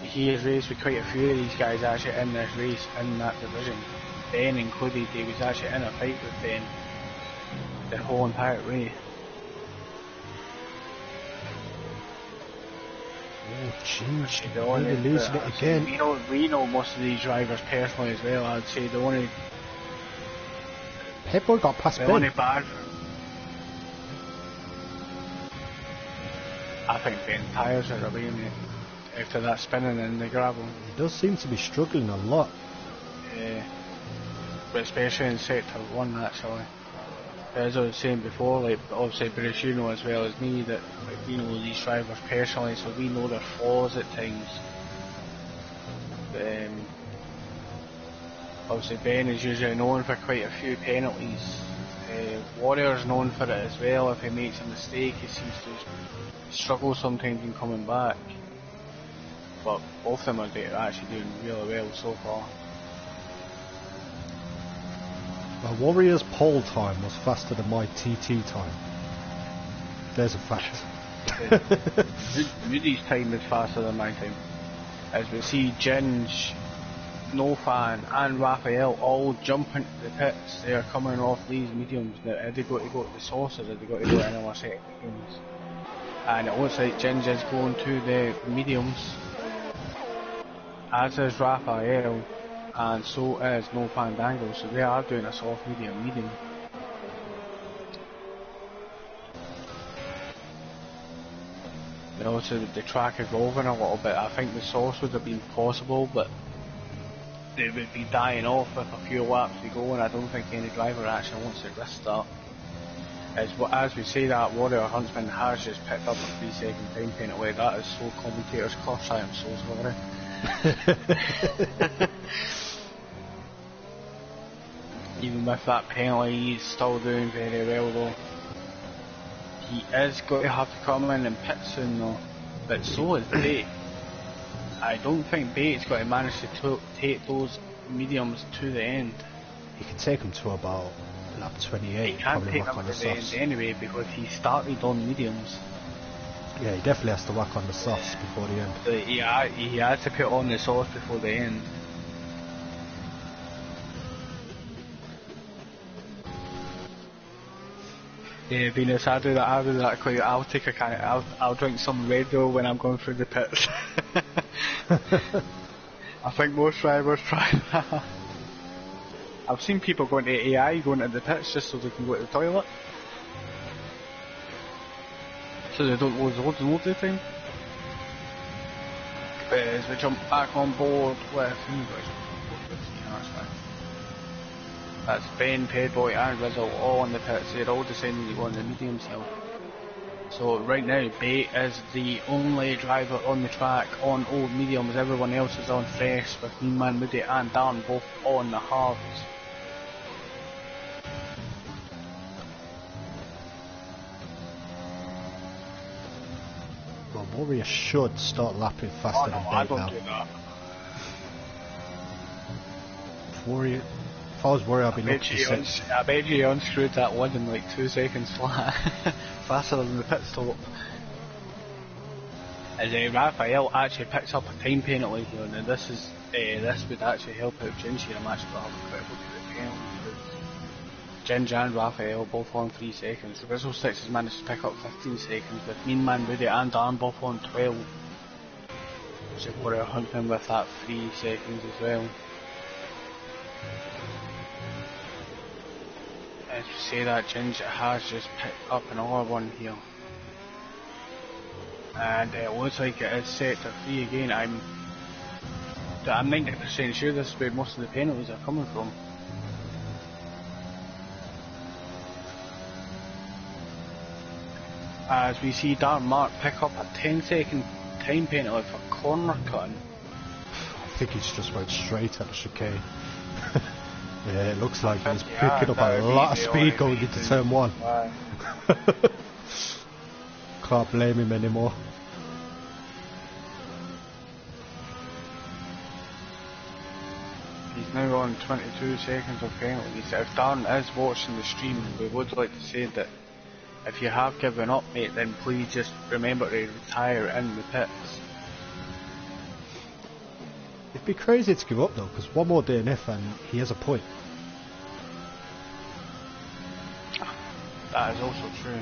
he has raced with quite a few of these guys actually in this race in that division. Ben included, he was actually in a fight with Ben the whole entire way. Oh jeez, really losing it again. We know most of these drivers personally as well. I'd say the only Pepper got past Ben. Only bad. I think Ben's tyres are away, mate. After that spinning in the gravel. He does seem to be struggling a lot. Yeah. But especially in sector 1 actually. As I was saying before, like obviously Bruce, you know as well as me that like, we know these drivers personally, so we know their flaws at times. But, obviously Ben is usually known for quite a few penalties. Warrior's known for it as well. If he makes a mistake, he seems to struggle sometimes in coming back. But both of them are actually doing really well so far. My Warrior's pole time was faster than my TT time. There's a fact. Moody's time is faster than my time. As we see Ginge, Nofan and Raphael all jump into the pits. They are coming off these mediums. Now, are they going to go to the saucers? Are they going to go to another set of mediums? And it looks like Ginge is going to the mediums, as is Raphael, and so is No Fandango, so they are doing a soft medium. Also the track evolving a little bit. I think the sauce would have been possible, but they would be dying off with a few laps to go, and I don't think any driver actually wants to risk that. As we say that, Warrior Huntsman has just picked up a 3-second time penalty. That is so commentator's curse, I am so sorry. Even with that penalty, he's still doing very well though. He is going to have to come in and pit soon though, but so is Bate. I don't think Bate's going to manage to take those mediums to the end. He can take them to about lap 28. He can't take them to the end anyway because he started on mediums. Yeah, he definitely has to whack on the sauce before the end. So he had to put on the sauce before the end. Yeah, Venus, I do that quite. I'll take a kind. I'll drink some Red Bull when I'm going through the pits. I think most drivers try that. I've seen people going to AI, going to the pits just so they can go to the toilet. So they don't lose loads of the time. As we jump back on board with that's Ben, Pedboy and Rizzo all on the pits. They're all deciding to go on the mediums now. So right now, Bate is the only driver on the track on old mediums. Everyone else is on fresh, with Mean Man Moody and Darren both on the hards. Well, Warrior should start lapping faster than Bate now. Do that. Warrior, if I was Warrior, I'd be looking to set. I bet you unscrewed that one in like 2 seconds flat. Faster than the pit stop. As Raphael actually picks up a time penalty here, and this would actually help out Gingy in a match, but I'll have a quick look at the penalty. Gingy and Raphael both on 3 seconds. Rizzo 6 has managed to pick up 15 seconds, with Mean Man Moody and Darren both on 12. So Warrior hunting with that 3 seconds as well. As you say that, Ginger has just picked up another one here. And it looks like it is set to 3 again. I'm 90% sure this is where most of the penalties are coming from. As we see Darren Mark pick up a 10-second time penalty for corner cutting. I think he's just went straight at the chicane. Yeah, it looks like he's picking up a lot of speed going into turn 1. Can't blame him anymore. He's now on 22 seconds of penalties. If Darren is watching the stream, we would like to say that if you have given up, mate, then please just remember to retire in the pits. It'd be crazy to give up though, because one more DNF and he has a point. That is also true.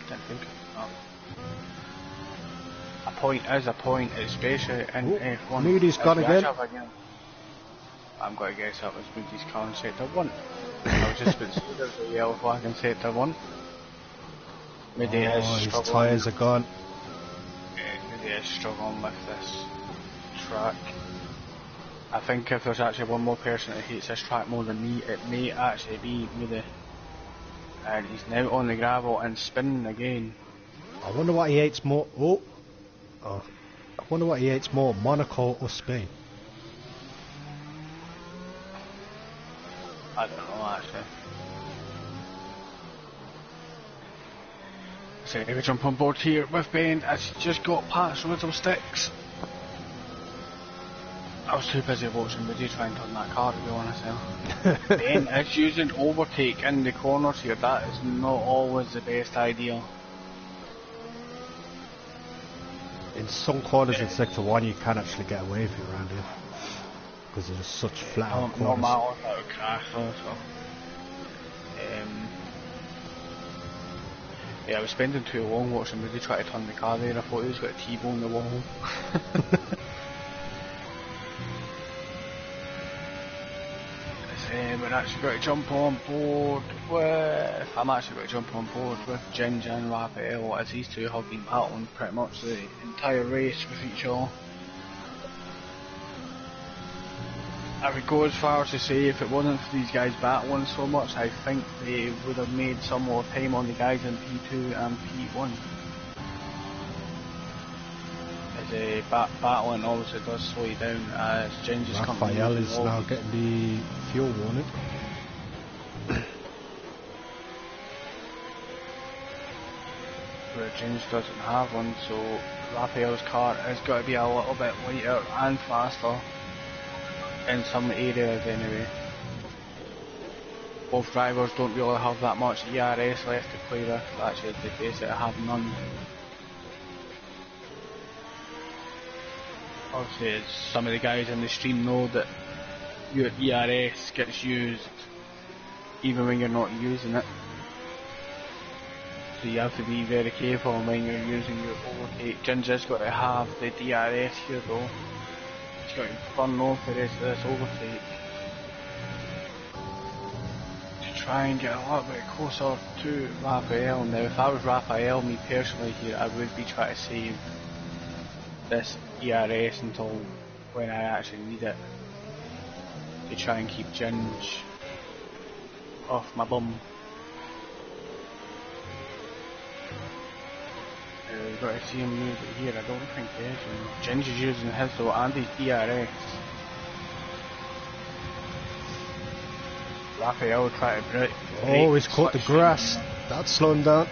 Didn't think of that. A point is a point, especially in F1. Moody's gone again. I'm going to guess that was Moody's car in sector 1. I was just about to say there's a yellow flag in sector 1. Moody is struggling. His tyres are gone. Moody is struggling with this track. I think if there's actually one more person that hates this track more than me, it may actually be Moody. And he's now on the gravel and spinning again. I wonder what he hates more. I wonder what he hates more, Monaco or Spain. I don't know actually. So we jump on board here with Ben as he just got past Riddle Sticks. I was too busy watching Woody try and turn that car, to be honest now. Ben is using overtake in the corners here. That is not always the best idea. In some corners in sector 1 you can actually get away with it around here, because there's such flat corners. No matter if that would crash though, so. Yeah, I was spending too long watching Woody try to turn the car there. I thought he was going to T-bone the wall. We're actually going to jump on board with... I'm actually going to jump on board with Ginger and Raphael, as these two have been battling pretty much the entire race with each other. I would go as far as to say if it wasn't for these guys battling so much, I think they would have made some more time on the guys in P2 and P1. As battling obviously does slow you down, as Ginger's coming in. Raphael is now getting the fuel warning. Where Ginger doesn't have one, so Raphael's car has got to be a little bit lighter and faster. In some areas anyway. Both drivers don't really have that much ERS left to play with, actually they basically have none. Obviously some of the guys in the stream know that your ERS gets used even when you're not using it. So you have to be very careful when you're using your overtake. Ginger's got to have the DRS here though. He's got to burn off the rest of this overtake to try and get a little bit closer to Raphael. Now if I was Raphael, me personally here, I would be trying to save this ERS until when I actually need it, to try and keep Ginge off my bum. We've got to see him use it here. I don't think he is. Ginger's using his though, and his DRS. Raphael trying to break. Oh, he's caught the grass. That's slowing down.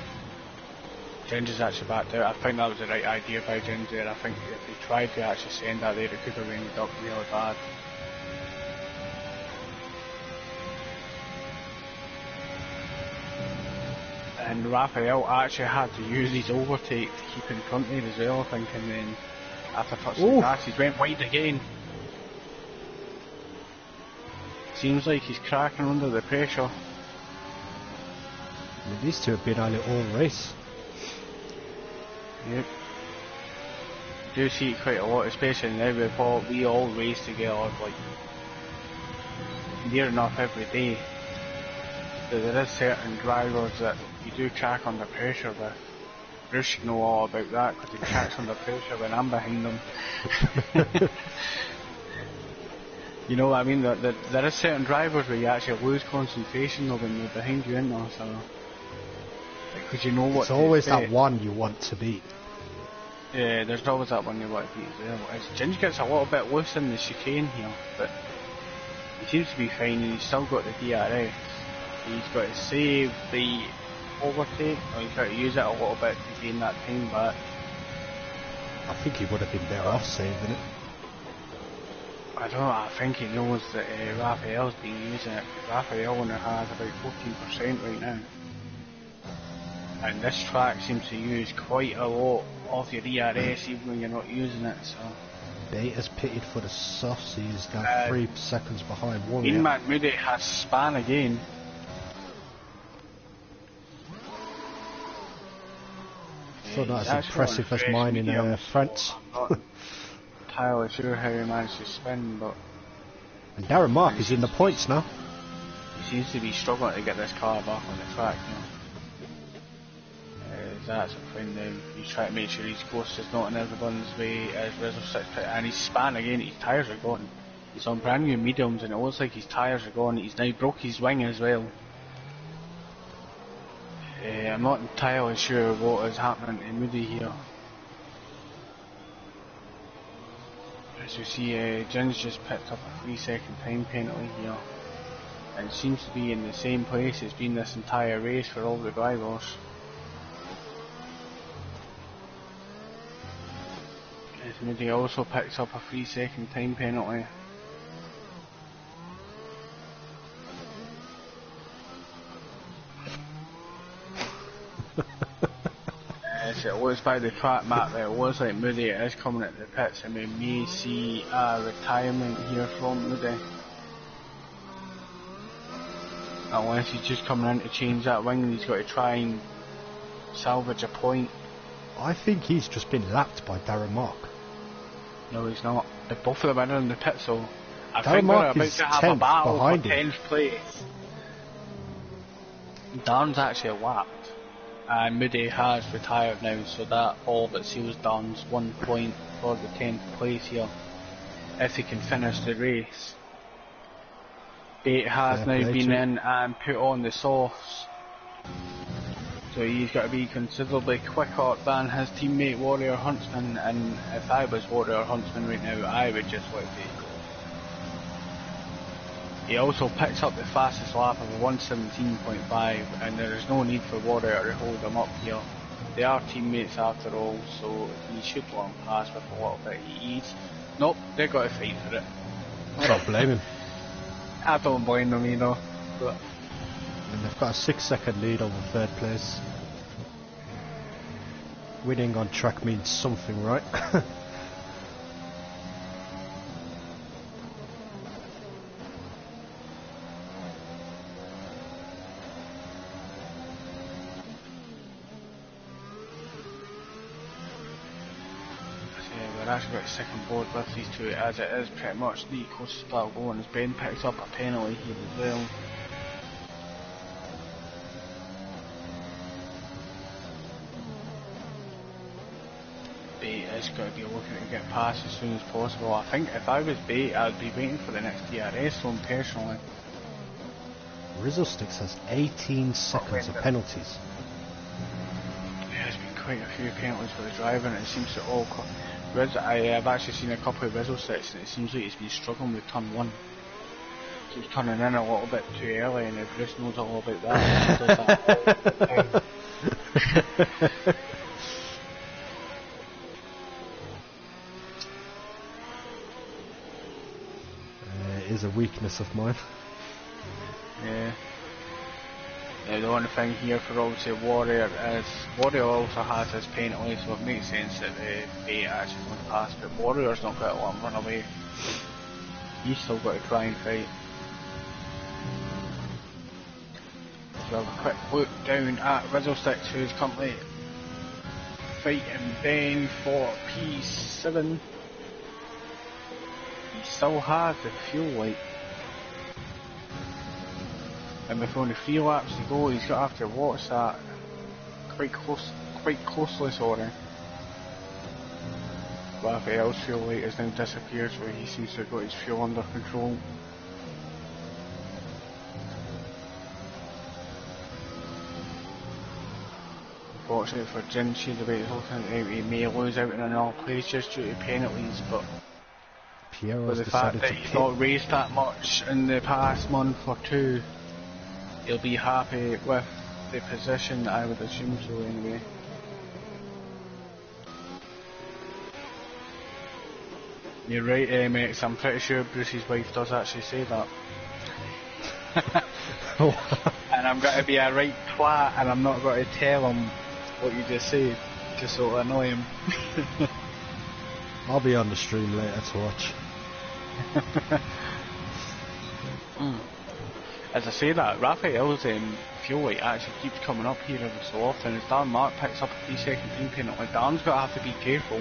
Ginger's actually backed out. I think that was the right idea by Ginger. I think if he tried to actually send that there, it could have ended up really bad. And Raphael actually had to use his overtake to keep in front of him as well, I think, and then after touching the grass, he went wide again. Seems like he's cracking under the pressure. These two have been on it all race. Yep. Do see it quite a lot, especially now we all race together like near enough every day. So there is certain drivers that you do crack under pressure with. Bruce should know all about that because he cracks under pressure when I'm behind him. You know what I mean? There is certain drivers where you actually lose concentration though when they're behind you, isn't there? So, because you know what. It's always that one you want to beat. Yeah, there's always that one you want to beat as well. Ginger gets a little bit loose in the chicane here, but he seems to be fine and he's still got the DRS. He's got to save the overtake, or he's got to use it a little bit to gain that time back. I think he would have been better off saving it. I don't know, I think he knows that Raphael's been using it. Raphael only has about 14% right now. And this track seems to use quite a lot of your DRS even when you're not using it, so... Beta's pitted for the softs, he's now 3 seconds behind Warrior. Inman Moody has span again. So not as impressive as mine in France. I'm not entirely sure how he managed to spin, but... And Darren Mark is in the points now. He seems to be struggling to get this car back on the track now. That's a thing now. He's trying to make sure his course is not in everyone's way as Rizzo 6 pit, and he's span again. His tyres are gone. He's on brand new mediums and it looks like his tyres are gone. He's now broke his wing as well. I'm not entirely sure what is happening to Moody here. As you see, Jins just picked up a 3-second time penalty here. And seems to be in the same place it's been this entire race for all the drivers. Moody also picks up a 3-second time penalty. As it looks by the track map that it looks like Moody is coming at the pits and we may see a retirement here from Moody. Unless he's just coming in to change that wing and he's got to try and salvage a point. I think he's just been lapped by Darren Mark. No, he's not. Both of them are in the pit, so I Darren think Mark we're about is to have a 10th battle for behind him. 10th place. Darren's actually lapped, and Moody has retired now, so that all but seals Darren's 1 point for the 10th place here, if he can finish the race. Bate has now been in and put on the softs. So he's got to be considerably quicker than his teammate Warrior Huntsman, and if I was Warrior Huntsman right now, I would just like to. He also picks up the fastest lap of 1:17.5, and there is no need for Warrior to hold him up here. They are teammates after all, so he should let him pass with a little bit of ease. Nope, they've got to fight for it. I don't blame him. I don't blame them, you know. But and they've got a 6-second lead over 3rd place. Winning on track means something, right? we're actually got a second board with these two, as it is pretty much the closest battle going, as Ben picks up a penalty here as well. Bate is going to be looking to get past as soon as possible. I think if I was Bate, I'd be waiting for the next DRS zone personally. Rizzo Sticks has 18 seconds of penalties. Yeah, it's been quite a few penalties for the driver, and it seems to all I've actually seen a couple of Rizzo sets, and it seems like he's been struggling with turn 1. He's turning in a little bit too early, and Bruce knows all about that. He does that all the time. It is a weakness of mine. Yeah. The only thing here for obviously Warrior is Warrior also has his penalty, so it makes sense that the Bait actually won't pass, but Warrior's not got to let him run away. He's still got to try and fight. So have a quick look down at Rizzlesticks, who's currently fighting Ben for P7. He still has the fuel light. And with only 3 laps to go, he's got after what's that? Quite closely, sorry. Raphael's fuel light has now disappeared, so he seems to have got his fuel under control. Unfortunately for Jin, she's about he may lose out in another place just due to penalties, but Piero's with the fact that he's not raced that much in the past month or two, he'll be happy with the position, I would assume so anyway. You're right, Max, I'm pretty sure Bruce's wife does actually say that. And I'm going to be a right twat, and I'm not going to tell him what you just said, just so it'll annoy him. I'll be on the stream later to watch. As I say that, Raphael's fuel light actually keeps coming up here every so often. As Dan Mark picks up a 3-second green penalty, Dan's got to have to be careful,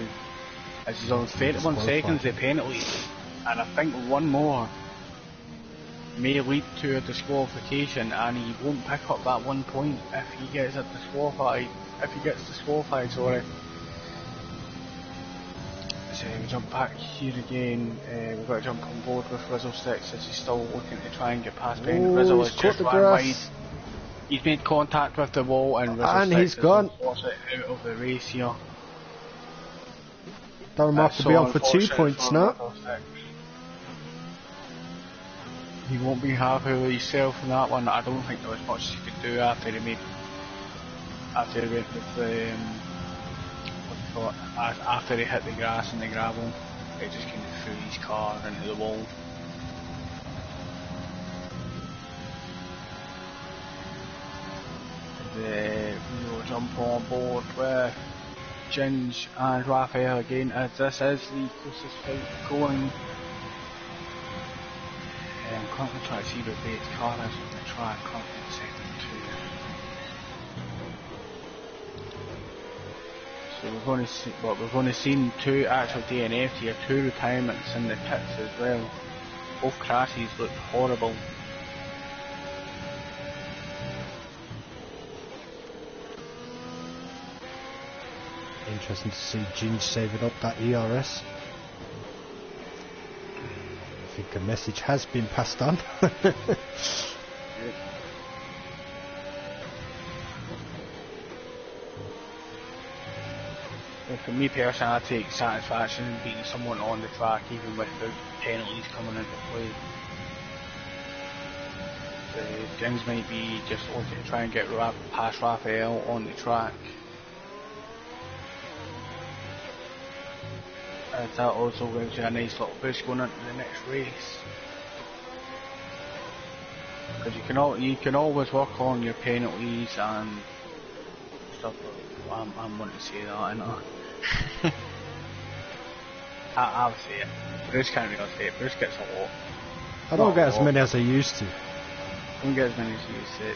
as he's on 31 seconds of penalties, and I think one more may lead to a disqualification, and he won't pick up that 1 point if he gets it disqualified. Sorry. So we jump back here again. We've got to jump on board with Rizzlesticks as he's still looking to try and get past Ben. Rizzle has just ran wide. He's made contact with the wall, and he's gone. Forced it out of the race here. Don't have to be on for 2 points now. He won't be happy with himself in that one. I don't think there was much he could do after he went with the after he hit the grass and the gravel. He just kind of threw his car into the wall. We'll jump on board with Ginge and Raphael again, as this is the closest fight going. I'm currently trying to see what Bates' car is on the track, currently in second 2. So we've only seen 2 actual DNFs here, 2 retirements in the pits as well. Both crashes looked horrible. Interesting to see Ginge saving up that ERS. I think a message has been passed on. For me personally, I take satisfaction in being someone on the track even without penalties coming into play. Things might be just looking to try and get past Raphael on the track. That also gives you a nice little boost going into the next race. Because you can always work on your penalties and stuff. I'm wanting to say that, I know. I'll say it. Bruce can't really say it. Bruce gets a lot. I don't get as many as I used to. I don't get as many as you used to.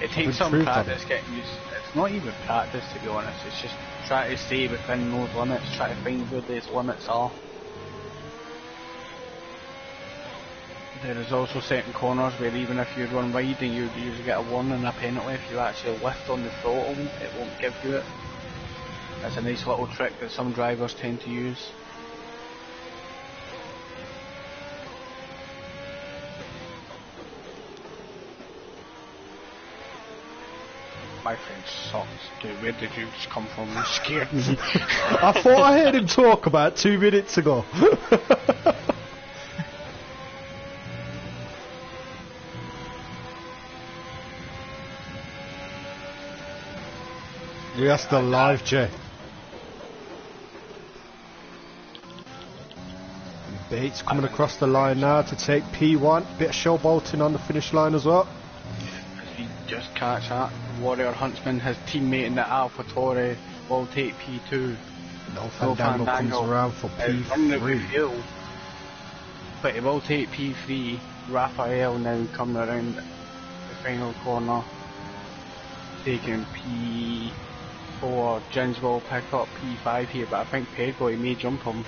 It takes some practice getting used. It's not even practice, to be honest. It's just try to stay within those limits. Try to find where those limits are. There is also certain corners where even if you run wide and you usually get a warning and a penalty, if you actually lift on the throttle, it won't give you it. That's a nice little trick that some drivers tend to use. My friend sucks. Dude, where did you just come from? You scared me. I thought I heard him talk about 2 minutes ago. We are still live, Jay. Bates coming across the line now to take P1. Bit of showbolting on the finish line as well. As we just catch that, Warrior Huntsman, his teammate in the AlphaTauri, will take P2. No Fandango comes around for P3. But he will take P3. Raphael now coming around the final corner, taking P4. Jins will pick up P5 here, but I think Pedboy may jump him.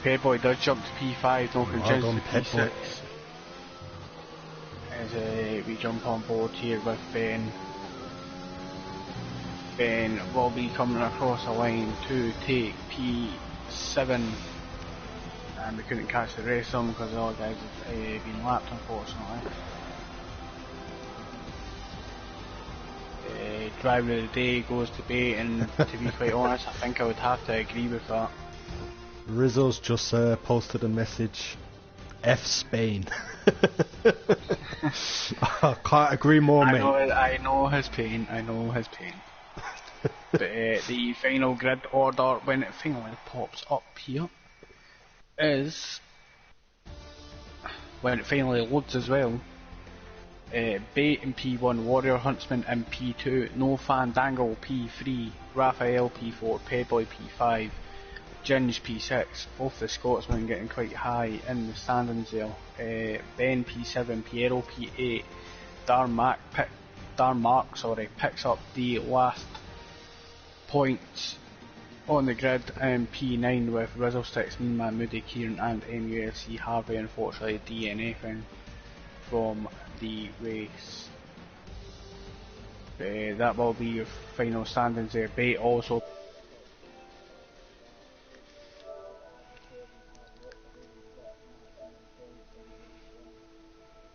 Pedboy does jump to P5, knocking Jins to P6. As we jump on board here with Ben. Ben will be coming across the line to take P7. And we couldn't catch the rest of them because the other guys have been lapped, unfortunately. Driver of the day goes to Bait, and to be quite honest, I think I would have to agree with that. Rizzo's just posted a message. F Spain. I can't agree more, mate. I know his pain. But the final grid order, when it finally pops up here, is when it finally loads as well. Bait in P1, Warrior Huntsman in P2, No Fandango P3, Raphael P4, Pedboy P5, Ginge P6, both the Scotsmen getting quite high in the standings there. Ben P7, Piero P8, Darmark picks up the last points on the grid in P9 with Rizzlesticks, Meanman, Moody, Kieran and MUFC Harvey unfortunately DNFing from the race. That will be your final standings there. Bait also